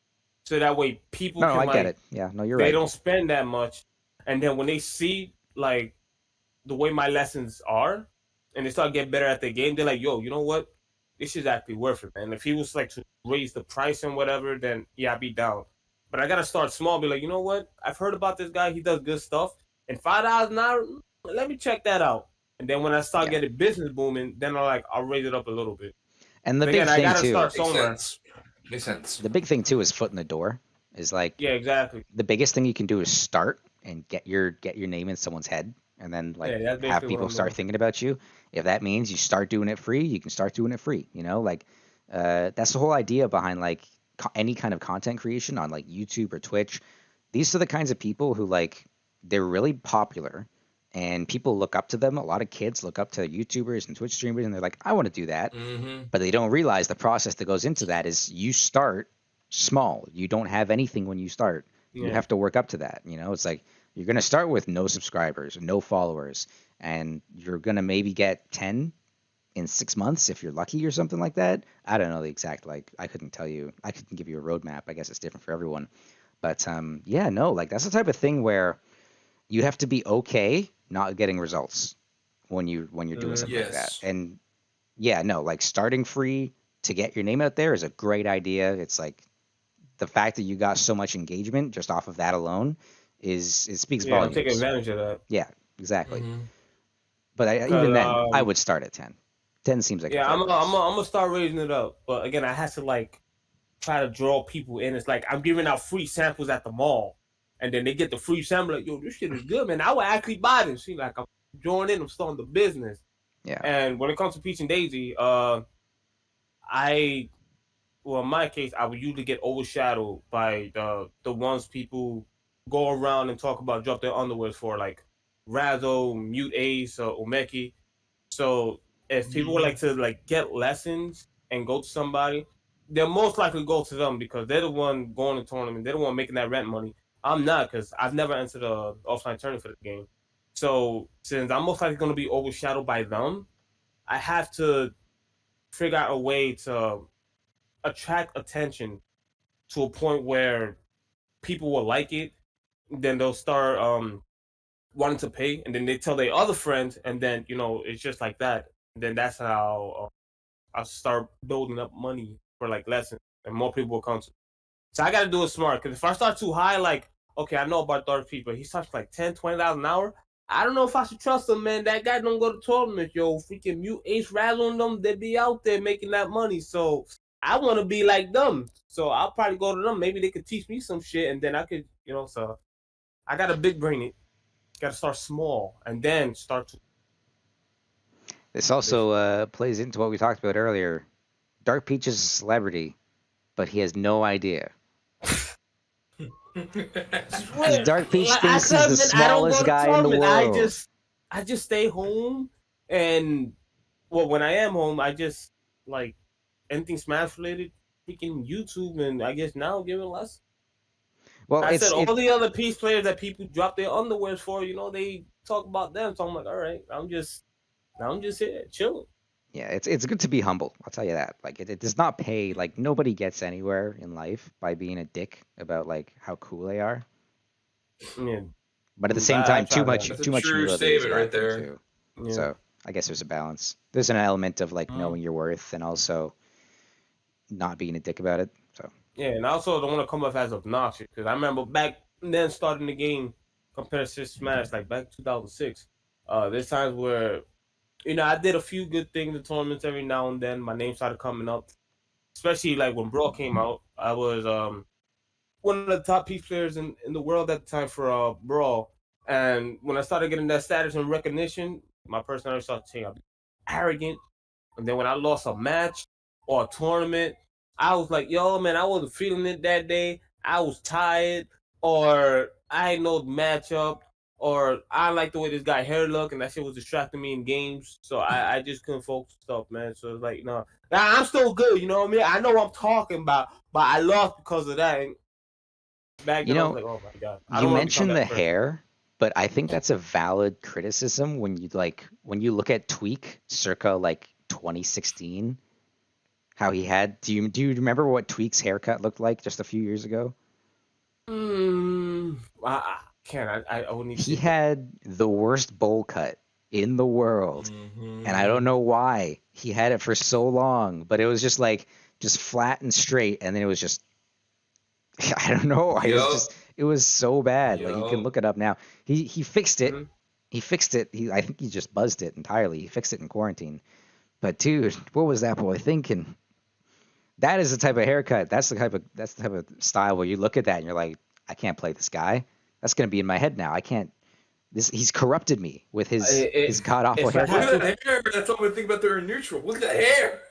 so that way people No, can I like, get it. Yeah, no, you're right. They don't spend that much, and then when they see like the way my lessons are, and they start getting better at the game, they're like, "Yo, you know what? This is actually worth it, man." If he was like to raise the price and whatever, then yeah, I'd be down. But I gotta start small. Be like, you know what? I've heard about this guy. He does good stuff. And $5 an hour, let me check that out. And then when I start getting business booming, then I'll raise it up a little bit. And the big thing too, start somewhere. Makes sense. The big thing too is foot in the door. Is like, yeah, exactly. The biggest thing you can do is start and get your name in someone's head, and then like have people start thinking about you. If that means you start doing it free, you can start doing it free. You know, like that's the whole idea behind like any kind of content creation on like YouTube or Twitch. These are the kinds of people who like, they're really popular and people look up to them. A lot of kids look up to YouTubers and Twitch streamers and they're like, I want to do that. But they don't realize the process that goes into that is you start small. You don't have anything when you start. You have to work up to that. You know, it's like you're going to start with no subscribers, no followers, and you're going to maybe get 10 in 6 months if you're lucky or something like that. I don't know the exact, like, I couldn't tell you. I couldn't give you a roadmap. I guess it's different for everyone. But yeah, no, like that's the type of thing where you have to be okay not getting results when you're doing something like that. And yeah, no, like starting free to get your name out there is a great idea. It's like the fact that you got so much engagement just off of that alone it speaks volumes. Yeah, take advantage of that. Yeah, exactly. But even then, I would start at 10. 10 seems like I'm gonna start raising it up. But again, I have to like try to draw people in. It's like I'm giving out free samples at the mall, and then they get the free sample. Like, yo, this shit is good, man. I would actually buy this. See, like I'm joining. I'm starting the business. Yeah. And when it comes to Peach and Daisy, in my case, I would usually get overshadowed by the ones people go around and talk about, drop their underwears for, like Razzo, Mute Ace, Omeki. So if people would like to like get lessons and go to somebody, they'll most likely go to them because they're the one going to tournament. They're the one making that rent money. I'm not, because I've never entered a offline tournament for the game. So since I'm most likely going to be overshadowed by them, I have to figure out a way to attract attention to a point where people will like it. Then they'll start wanting to pay, and then they tell their other friends, and then it's just like that. And then that's how I'll start building up money for like lessons, and more people will come to. So I got to do it smart, because if I start too high, like, okay, I know about Dark.Pch, but he starts like $10-$20 an hour. I don't know if I should trust him, man. That guy don't go to tournaments, yo. Freaking Mute Ace rattling them, they be out there making that money. So I want to be like them. So I'll probably go to them. Maybe they could teach me some shit, and then I could, so I got to big brain it. Got to start small, and then start to. This also plays into what we talked about earlier. Dark.Pch is a celebrity, but he has no idea. Dark.Pch thinks he's the smallest guy in the world. I just stay home, and when I am home, I just like anything Smash related, freaking YouTube, and I guess now giving lessons. Well, I said all the other Peach players that people drop their underwears for, they talk about them. So I'm like, all right, I'm just here chilling. Yeah, it's good to be humble. I'll tell you that. Like, it does not pay. Like, nobody gets anywhere in life by being a dick about like how cool they are. Yeah. But at the same time, too much humility is right there. Too. Yeah. So I guess there's a balance. There's an element of like knowing your worth and also not being a dick about it. So. Yeah, and I also don't want to come off as obnoxious, because I remember back then starting the game competitive Smash, like back 2006. There's times where, I did a few good things in tournaments every now and then. My name started coming up. especially like when Brawl came out. I was one of the top Peach players in the world at the time for Brawl. And when I started getting that status and recognition, my personality started changing. I'm arrogant. And then when I lost a match or a tournament, I was like, yo, man, I wasn't feeling it that day. I was tired, or I had no matchup, or I like the way this guy hair look, and that shit was distracting me in games. So I just couldn't focus stuff, man. So it's like, no. Now, I'm still good, you know what I mean? I know what I'm talking about, but I lost because of that. And back then, I was like, oh my God. You mentioned the hair, but I think that's a valid criticism when you look at Tweak circa like 2016, how he had. Do you remember what Tweak's haircut looked like just a few years ago? I can't. I wouldn't even. He had the worst bowl cut in the world, and I don't know why he had it for so long, but it was just flat and straight, and then it was just. I don't know. It was so bad. Like, you can look it up now. He fixed it. He fixed it. I think he just buzzed it entirely. He fixed it in quarantine. But dude, what was that boy thinking? That is the type of haircut. That's the type of style where you look at that and you're like, I can't play this guy. That's gonna be in my head now. I can't. He's corrupted me with his god awful haircut. Look at that hair. That's all I think about. They're neutral. Look at that hair.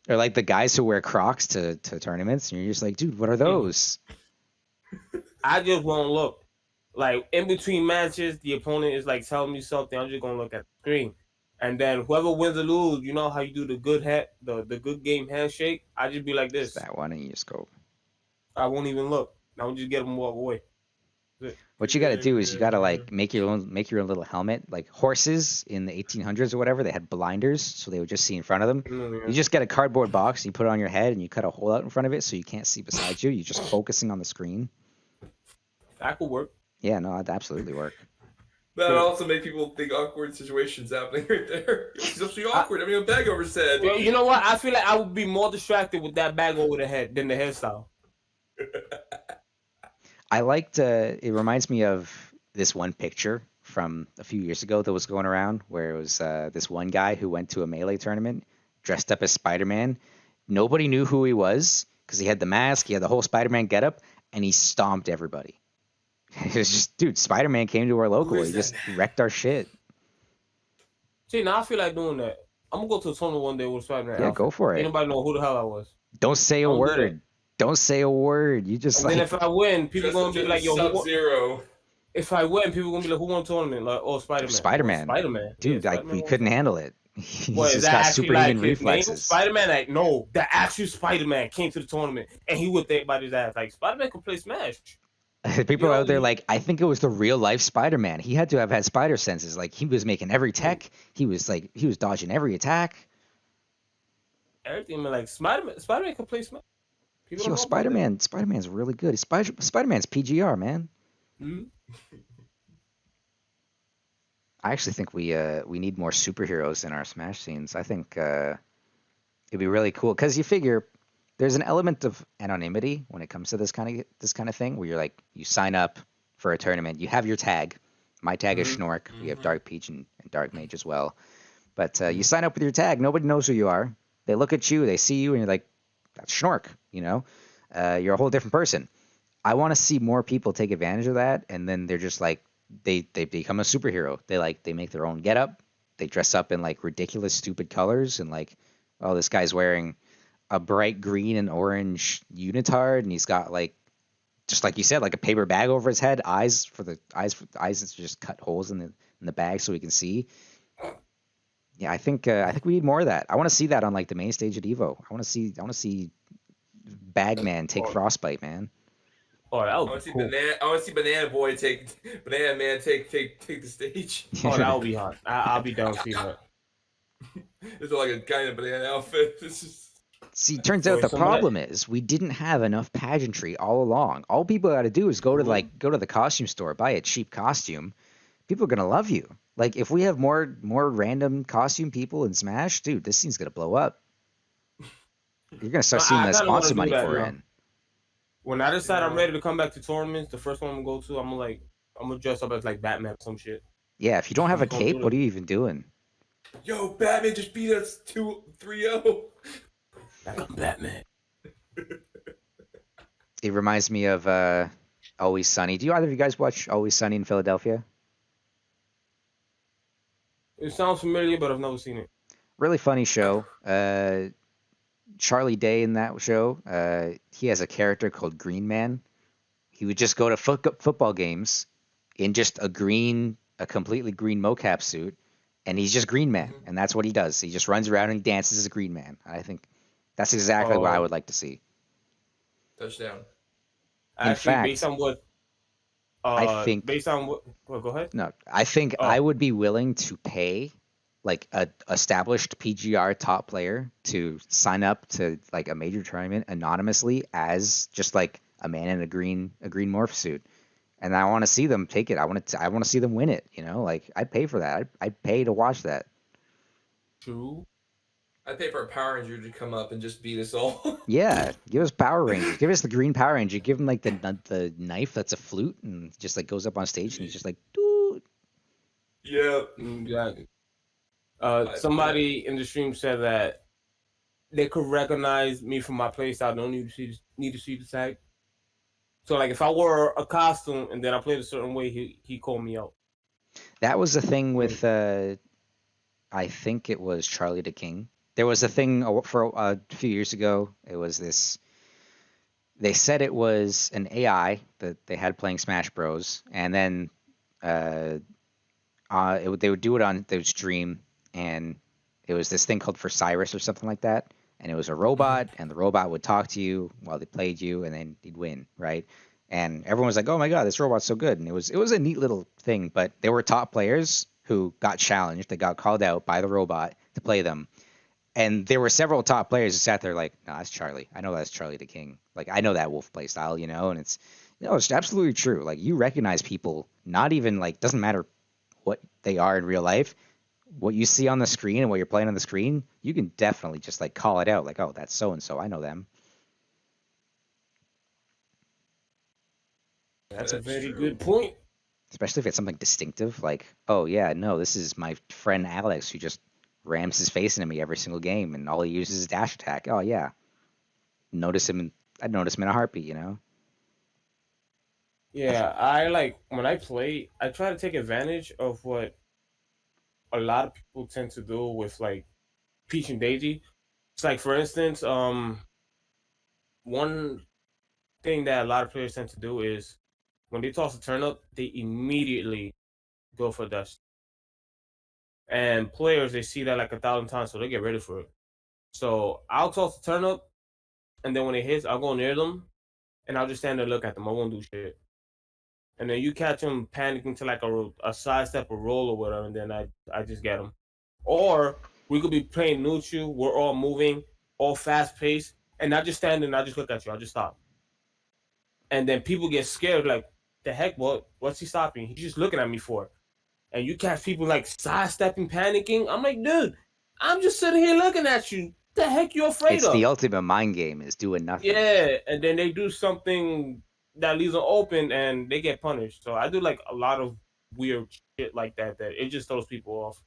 Or like the guys who wear Crocs to tournaments, and you're just like, dude, what are those? I just won't look. Like, in between matches, the opponent is like telling me something. I'm just gonna look at the screen, and then whoever wins or lose, you know how you do the good game handshake. I just be like this. That one, and you just go. I won't even look. I'll just get them walk away. What you got to do is you got to like make your own little helmet. Like horses in the 1800s or whatever, they had blinders, so they would just see in front of them. You just get a cardboard box, and you put it on your head, and you cut a hole out in front of it so you can't see beside you. You're just focusing on the screen. That could work. Yeah, no, that'd absolutely work. That would also make people think awkward situations happening right there. It's actually awkward. I mean, a bag over his head. You know what? I feel like I would be more distracted with that bag over the head than the hairstyle. I liked. It reminds me of this one picture from a few years ago that was going around, where it was this one guy who went to a Melee tournament dressed up as Spider-Man. Nobody knew who he was because he had the mask, he had the whole Spider-Man getup, and he stomped everybody. It was just, dude, Spider-Man came to our local. He just wrecked our shit. See, now I feel like doing that. I'm gonna go to a tournament one day with Spider-Man. Yeah, go for it. Anybody know who the hell I was? Don't say a word. Don't say a word. You just and then if I win, people gonna be like, yo, Sub-Zero. If I win, people gonna be like, who won the tournament? Like, oh, Spider-Man. Spider-Man. Dude, yeah, we couldn't handle it. He's just got superhuman reflexes. Spider-Man, like, no, the actual Spider-Man came to the tournament, and he would think about his ass. Like, Spider-Man could play Smash. People out there like, I think it was the real life Spider-Man. He had to have had spider senses. Like, he was making every tech. He was dodging every attack. Everything, like, Spider-Man could play Smash. Yo, Spider-Man's really good. Spider-Man's PGR, man. Mm-hmm. I actually think we need more superheroes in our Smash scenes. I think it'd be really cool because you figure there's an element of anonymity when it comes to this kind of thing, where you're like, you sign up for a tournament, you have your tag. My tag is Shnoork. We have Dark.Pch and Dark Mage as well. But you sign up with your tag. Nobody knows who you are. They look at you, they see you, and you're like, that's Shnoork, you know? You're a whole different person. I want to see more people take advantage of that, and then they're just like, they become a superhero. They make their own getup. They dress up in like ridiculous, stupid colors, and like, oh, this guy's wearing a bright green and orange unitard, and he's got like, just like you said, like a paper bag over his head, eyes is just cut holes in the bag so he can see. Yeah, I think we need more of that. I want to see that on like the main stage at Evo. I want to see Bagman take Frostbite, man. Oh, that would I want to cool. see Banana Man take the stage. Oh, that would be hot. I'll be down to see that. It's like a kind of banana outfit. It's just... See, turns out the problem is we didn't have enough pageantry all along. All people got to do is go to the costume store, buy a cheap costume. People are gonna love you. Like, if we have more random costume people in Smash, dude, this scene's gonna blow up. You're gonna start seeing the sponsor money pour in. When I decide I'm ready to come back to tournaments, the first one I'm gonna go to, I'm gonna dress up as like Batman or some shit. Yeah, if you don't have a cape, what are you even doing? Yo, Batman just beat us 2-3-0. Like, I'm Batman. It reminds me of Always Sunny. Do either of you guys watch Always Sunny in Philadelphia? It sounds familiar, but I've never seen it. Really funny show. Charlie Day in that show, he has a character called Green Man. He would just go to football games in just a completely green mocap suit, and he's just Green Man, and that's what he does. He just runs around and he dances as a Green Man. I think that's exactly what I would like to see. Touchdown. In fact, based on what, I think based on what, well, go ahead. No, I think I would be willing to pay like a established PGR top player to sign up to like a major tournament anonymously as just like a man in a green morph suit, and I want to see them take it. I want to see them win it. You know, like I'd pay for that. I'd pay to watch that. True. I'd pay for a Power Ranger to come up and just beat us all. Yeah, give us Power Ranger. Give us the green Power Ranger. Give him like the knife that's a flute and just like goes up on stage and he's just like, dude. Yeah. Exactly. Somebody in the stream said that they could recognize me from my playstyle. Don't need to see the tag. So like if I wore a costume and then I played a certain way, he called me out. That was the thing with I think it was Charlie the King. There was a thing for a few years ago. It was this. They said it was an AI that they had playing Smash Bros. And then they would do it on their stream, and it was this thing called For Cyrus or something like that. And it was a robot, and the robot would talk to you while they played you, and then he'd win, right? And everyone was like, "Oh my god, this robot's so good!" And it was a neat little thing. But there were top players who got challenged. They got called out by the robot to play them. And there were several top players who sat there like, "No, that's Charlie. I know that's Charlie the King. Like, I know that wolf play style, you know." And it's absolutely true. Like, you recognize people, not even like, doesn't matter what they are in real life. What you see on the screen and what you're playing on the screen, you can definitely just like call it out. Like, oh, that's so and so. I know them. That's a very good point. Especially if it's something distinctive, like, oh yeah, no, this is my friend Alex who just rams his face into me every single game, and all he uses is dash attack. Oh yeah, I'd notice him in a heartbeat, you know. Yeah, I like when I play, I try to take advantage of what a lot of people tend to do with like Peach and Daisy. It's like, for instance, one thing that a lot of players tend to do is when they toss a turnip, they immediately go for dust. And players, they see that like 1,000 times, so they get ready for it. So I'll toss the turnip, and then when it hits, I'll go near them, and I'll just stand there and look at them. I won't do shit. And then you catch them panicking to like a sidestep, a roll or whatever, and then I just get them. Or we could be playing neutral, we're all moving, all fast paced, and I just stand there and I just look at you. I'll just stop. And then people get scared, like, the heck, what's he stopping? He's just looking at me for. And you catch people like sidestepping, panicking. I'm like, dude, I'm just sitting here looking at you. The heck you afraid of? It's the ultimate mind game, is doing nothing. Yeah, and then they do something that leaves them open and they get punished. So I do like a lot of weird shit like that it just throws people off.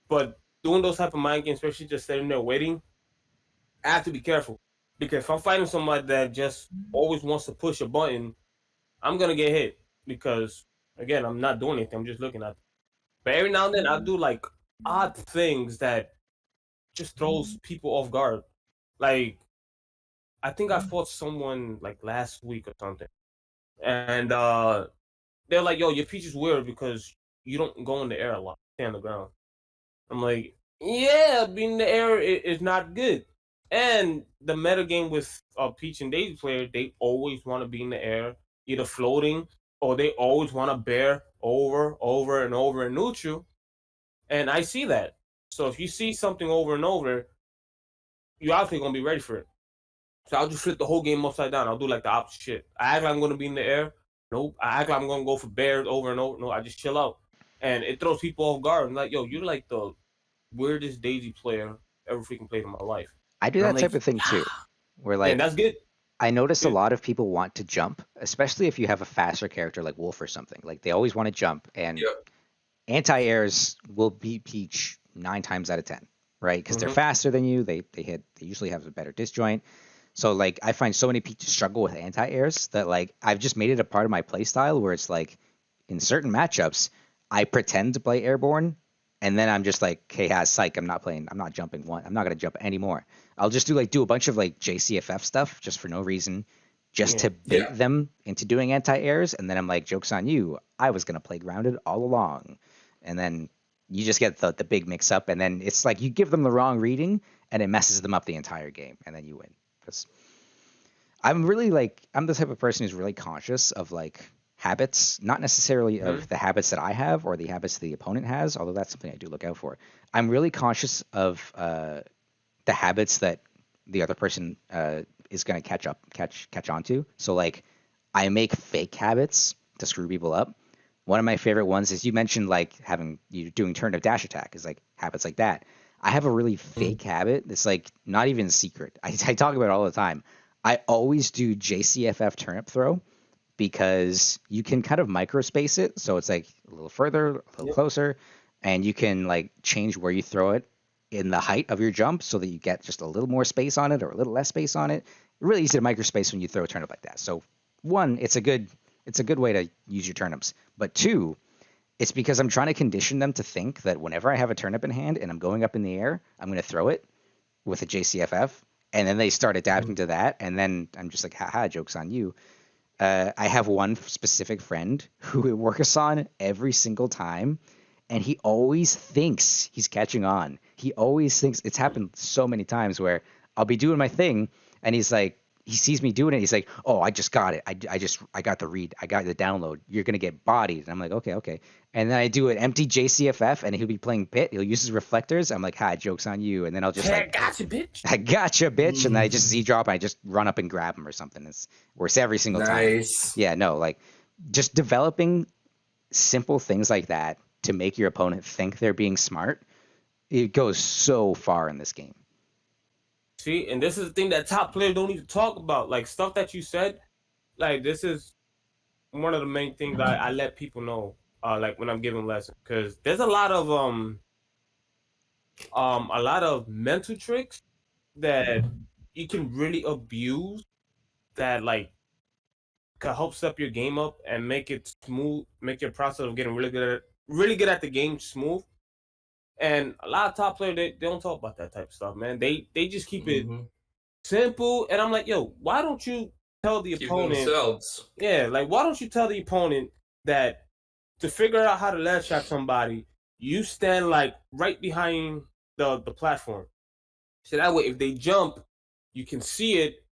But doing those type of mind games, especially just sitting there waiting, I have to be careful. Because if I'm fighting somebody that just always wants to push a button, I'm going to get hit. Because, again, I'm not doing anything. I'm just looking at them. But every now and then, I do, like, odd things that just throws people off guard. Like, I think I fought someone, like, last week or something. And they're like, yo, your Peach is weird because you don't go in the air a lot. Stay on the ground. I'm like, yeah, being in the air is not good. And the meta game with Peach and Daisy player, they always want to be in the air, either floating or they always want to bear over and over in neutral. And I see that. So if you see something over and over, you're obviously going to be ready for it. So I'll just flip the whole game upside down. I'll do like the opposite shit. I act like I'm going to be in the air. Nope. I act like I'm going to go for bears over and over. No, I just chill out. And it throws people off guard. I'm like, yo, you're like the weirdest Daisy player ever freaking played in my life. I do that type of thing too. Where like, and that's good. I notice a lot of people want to jump, especially if you have a faster character like Wolf or something. Like they always want to jump, and anti-airs will beat Peach 9 times out of 10, right? Because they're faster than you. They usually have a better disjoint. So like I find so many people struggle with anti-airs that like I've just made it a part of my play style where it's like in certain matchups I pretend to play airborne and then I'm just like, hey, psych, I'm not jumping one. I'm not gonna jump anymore. I'll just do a bunch of like JCFF stuff just for no reason, just to bait them into doing anti-airs, and then I'm like, joke's on you. I was gonna play grounded all along. And then you just get the big mix up, and then it's like you give them the wrong reading and it messes them up the entire game, and then you win. Because I'm the type of person who's really conscious of like habits, not necessarily of the habits that I have or the habits the opponent has, although that's something I do look out for. I'm really conscious of the habits that the other person is going to catch on to. So like I make fake habits to screw people up. One of my favorite ones is you mentioned like you doing turn of dash attack is like habits like that. I have a really fake habit that's like not even secret. I talk about it all the time. I always do JCFF turnip throw because you can kind of microspace it. So it's like a little further, a little closer, and you can like change where you throw it in the height of your jump so that you get just a little more space on it or a little less space on it. Really easy to microspace when you throw a turnip like that. So one, it's a good way to use your turnips. But two, it's because I'm trying to condition them to think that whenever I have a turnip in hand and I'm going up in the air, I'm going to throw it with a JCFF. And then they start adapting to that. And then I'm just like, haha, joke's on you. I have one specific friend who it works on every single time. And he always thinks he's catching on. He always thinks, it's happened so many times where I'll be doing my thing and he's like, he sees me doing it. He's like, oh, I just got it. I got the read. I got the download. You're going to get bodied. And I'm like, okay. And then I do an empty JCFF and he'll be playing pit. He'll use his reflectors. I'm like, hi, joke's on you. And then I'll just I gotcha, bitch. I gotcha, bitch. And then I just Z-drop and I just run up and grab him or something. It works every single time. Yeah, no, like just developing simple things like that to make your opponent think they're being smart. It goes so far in this game. See, and this is the thing that top players don't even talk about. Like stuff that you said, like this is one of the main things I let people know. Like when I'm giving lessons, because there's a lot of mental tricks that you can really abuse that like can help step your game up and make it smooth, make your process of getting really good at the game smooth. And a lot of top players they don't talk about that type of stuff, man. They just keep it simple. And I'm like, yo, why don't you tell the opponent? Themselves. Yeah, like why don't you tell the opponent that to figure out how to ledge trap somebody, you stand like right behind the platform. So that way, if they jump, you can see it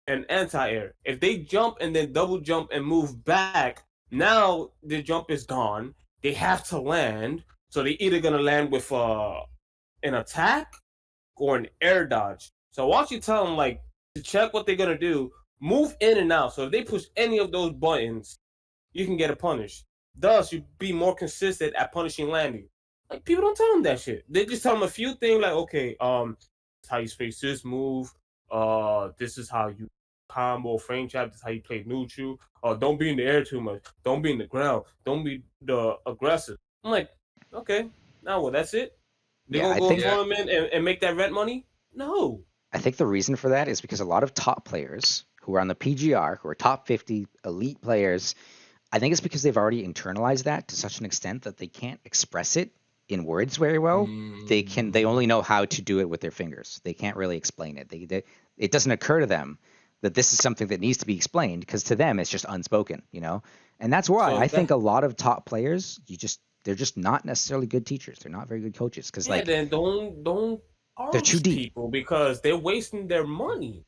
and anti-air. If they jump and then double jump and move back, now the jump is gone. They have to land. So they're either going to land with an attack or an air dodge. So why don't you tell them, like, to check what they're going to do, move in and out. So if they push any of those buttons, you can get a punish. Thus, you be more consistent at punishing landing. Like, people don't tell them that shit. They just tell them a few things like, okay, how you space this move. This is how you combo frame trap. This is how you play neutral. Don't be in the air too much. Don't be in the ground. Don't be the aggressive. I'm like, okay, now what? That's it? They gonna go tournament and make that rent money? No. I think the reason for that is because a lot of top players who are on the PGR, who are top 50 elite players, I think it's because they've already internalized that to such an extent that they can't express it in words very well. They only know how to do it with their fingers. They can't really explain it. It doesn't occur to them that this is something that needs to be explained because to them it's just unspoken, you know? And that's why I think a lot of top players, they're just not necessarily good teachers. They're not very good coaches because then don't they're too deep people because they're wasting their money.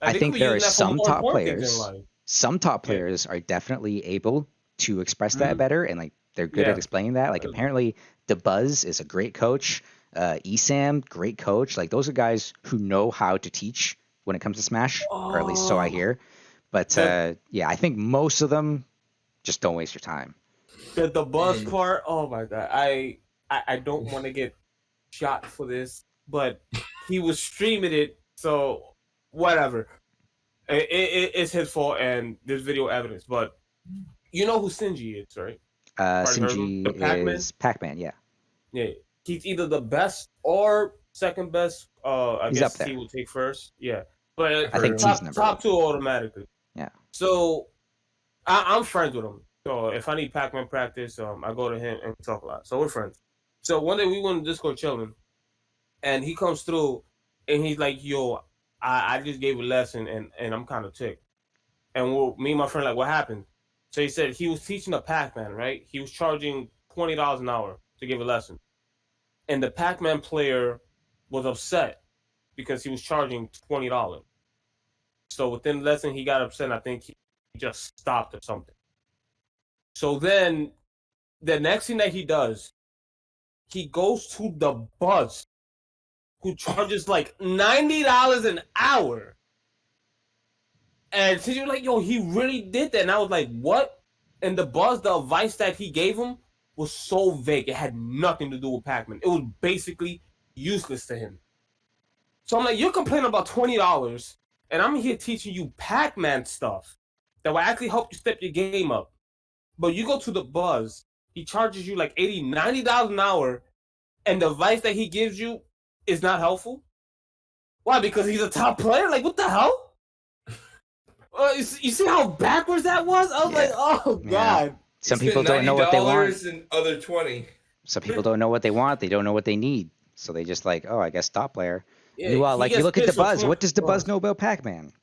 I think there are some top players. Some top players are definitely able to express that better, and like they're good at explaining that. Like apparently, the Buzz is a great coach. Esam, great coach. Like those are guys who know how to teach when it comes to Smash, or at least so I hear. But I think most of them just don't waste your time. The Buzz part. Oh my god, I don't want to get shot for this, but he was streaming it, so whatever. It's his fault, and there's video evidence. But you know who Sinji is, right? Sinji is Pac-Man, yeah. Yeah, he's either the best or second best. I guess he will take first. Yeah, But I think T's number top one. 2 automatically. Yeah. So I'm friends with him. So if I need Pac-Man practice, I go to him and talk a lot. So we're friends. So one day we went to Discord chilling, and he comes through, and he's like, "Yo, I just gave a lesson, and I'm kind of ticked." And me and my friend like, "What happened?" So he said he was teaching a Pac-Man, right? He was charging $20 an hour to give a lesson, and the Pac-Man player was upset because he was charging $20. So within the lesson, he got upset, and I think he just stopped or something. So then the next thing that he does, he goes to the buzz, who charges like $90 an hour. And so you're like, yo, he really did that. And I was like, what? And the buzz, the advice that he gave him was so vague. It had nothing to do with Pac-Man. It was basically useless to him. So I'm like, you're complaining about $20, and I'm here teaching you Pac-Man stuff that will actually help you step your game up. But you go to the buzz, he charges you like $80, $90 an hour, and the advice that he gives you is not helpful? Why? Because he's a top player? Like, what the hell? You see how backwards that was? I was like, oh, God. Yeah. Some people don't know what they want. And other 20. Some people don't know what they want. They don't know what they need. So they just like, oh, I guess top player. Yeah, Meanwhile, like, you look at the buzz. What does the buzz know about Pac-Man?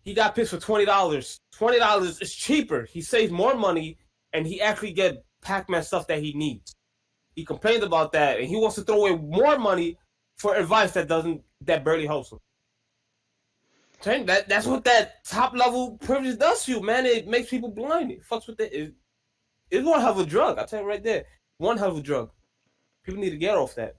He got pissed for $20. $20 is cheaper. He saves more money, and he actually get Pac-Man stuff that he needs. He complained about that, and he wants to throw away more money for advice that barely helps him. That's what that top level privilege does to you, man. It makes people blind. It fucks with it. It's one hell of a drug. I'll tell you right there. One hell of a drug. People need to get off that.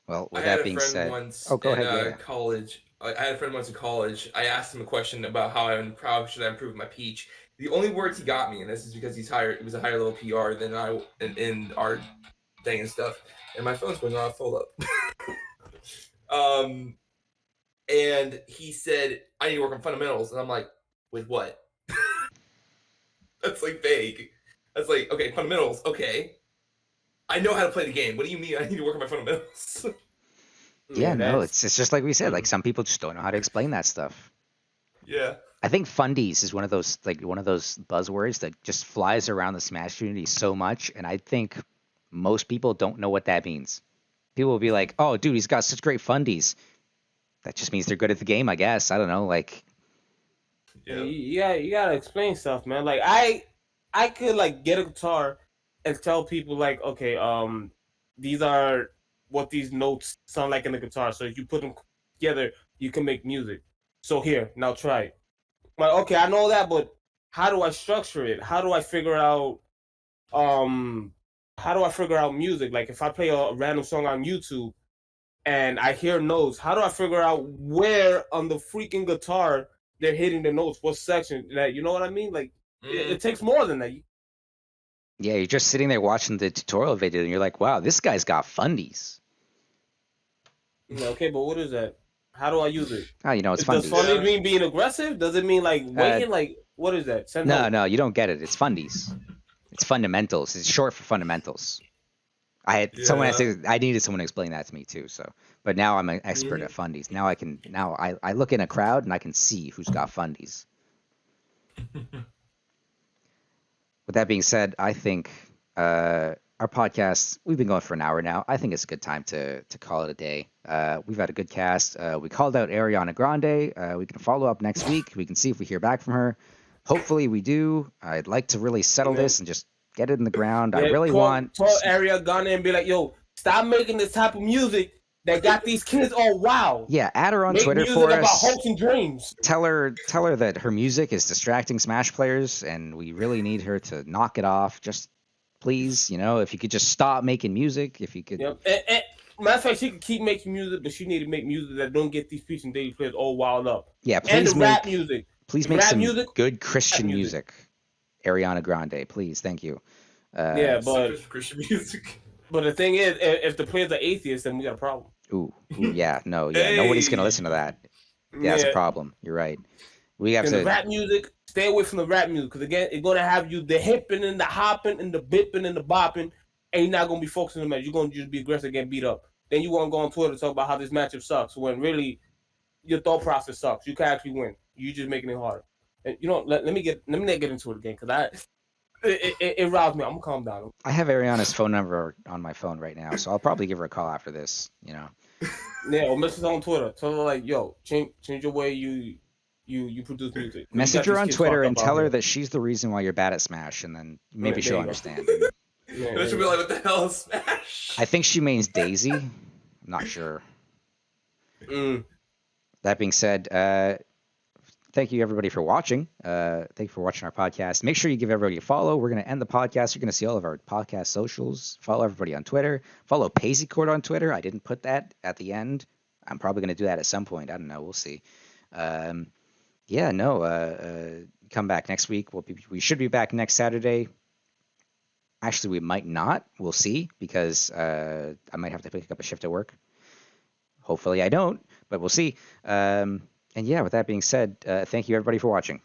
Well, with that being said, go ahead. College, I had a friend once in college. I asked him a question about how should I improve my Peach. The only words he got me, and this is because he's higher. It was a higher level PR than I in our thing and stuff. And my phone's going on full up. And he said, I need to work on fundamentals. And I'm like, with what? That's like vague. That's like, okay, fundamentals, okay. I know how to play the game. What do you mean I need to work on my fundamentals? Yeah, no, it's just like we said. Like, some people just don't know how to explain that stuff. Yeah. I think fundies is one of those buzzwords that just flies around the Smash community so much, and I think most people don't know what that means. People will be like, "Oh, dude, he's got such great fundies." That just means they're good at the game, I guess. I don't know, like. Yeah, you gotta explain stuff, man. Like, I could like get a guitar and tell people like, okay, these are what these notes sound like in the guitar. So if you put them together, you can make music. So here, now try it. Like, okay, I know that, but how do I structure it? How do I figure out music? Like, if I play a random song on YouTube and I hear notes, how do I figure out where on the freaking guitar they're hitting the notes? What section? That, you know what I mean? Like, it takes more than that. Yeah, you're just sitting there watching the tutorial video, and you're like, "Wow, this guy's got fundies." Okay, but what is that? How do I use it? Oh, it's fundies. Does fundies mean being aggressive? Does it mean like waiting? Like, what is that? No, you don't get it. It's fundies. It's fundamentals. It's short for fundamentals. I needed someone to explain that to me too. So, but now I'm an expert at fundies. Now I look in a crowd and I can see who's got fundies. With that being said, I think our podcast, we've been going for an hour now. I think it's a good time to call it a day. We've had a good cast. We called out Ariana Grande. We can follow up next week. We can see if we hear back from her. Hopefully we do. I'd like to really settle this and just get it in the ground. I really want. Call Ariana Grande and be like, yo, stop making this type of music that got these kids all wild. Yeah, add her on Make Twitter music for about us. hopes and dreams. Tell her that her music is distracting Smash players, and we really need her to knock it off. Just please, if you could just stop making music, if you could. Yep. And matter of fact, she could keep making music, but she need to make music that don't get these Peach and Daisy players all wild up. Yeah, please and rap music. Please make some good Christian music. Ariana Grande, please, thank you. But Christian music. But the thing is, if the players are atheists, then we got a problem. Ooh, yeah, nobody's gonna listen to that. Yeah, that's a problem. You're right. We have to. Rap music, stay away from the rap music, because again, it's gonna have you the hipping and the hopping and the bipping and the bopping, and you're not gonna be focusing on the match. You're gonna just be aggressive, getting beat up. then you want to go on Twitter to talk about how this matchup sucks when really your thought process sucks. You can actually win. You just making it harder. And let me not get into it again because it roused me. I'm gonna calm down. I have Ariana's phone number on my phone right now, so I'll probably give her a call after this. Yeah, or message her on Twitter. Tell her like, yo, change your way you produce music. Message her on Twitter and tell her that she's the reason why you're bad at Smash, and then maybe she'll understand. She'll be like, what the hell is Smash? I think she means Daisy. I'm not sure. That being said, thank you everybody for watching. Thank you for watching our podcast. Make sure you give everybody a follow. We're going to end the podcast. You're going to see all of our podcast socials. Follow everybody on Twitter. Follow Paisycord on Twitter. I didn't put that at the end. I'm probably going to do that at some point. I don't know. We'll see. Come back next week. We should be back next Saturday. Actually, we might not. We'll see because I might have to pick up a shift at work. Hopefully I don't, but we'll see. And yeah, with that being said, thank you everybody for watching.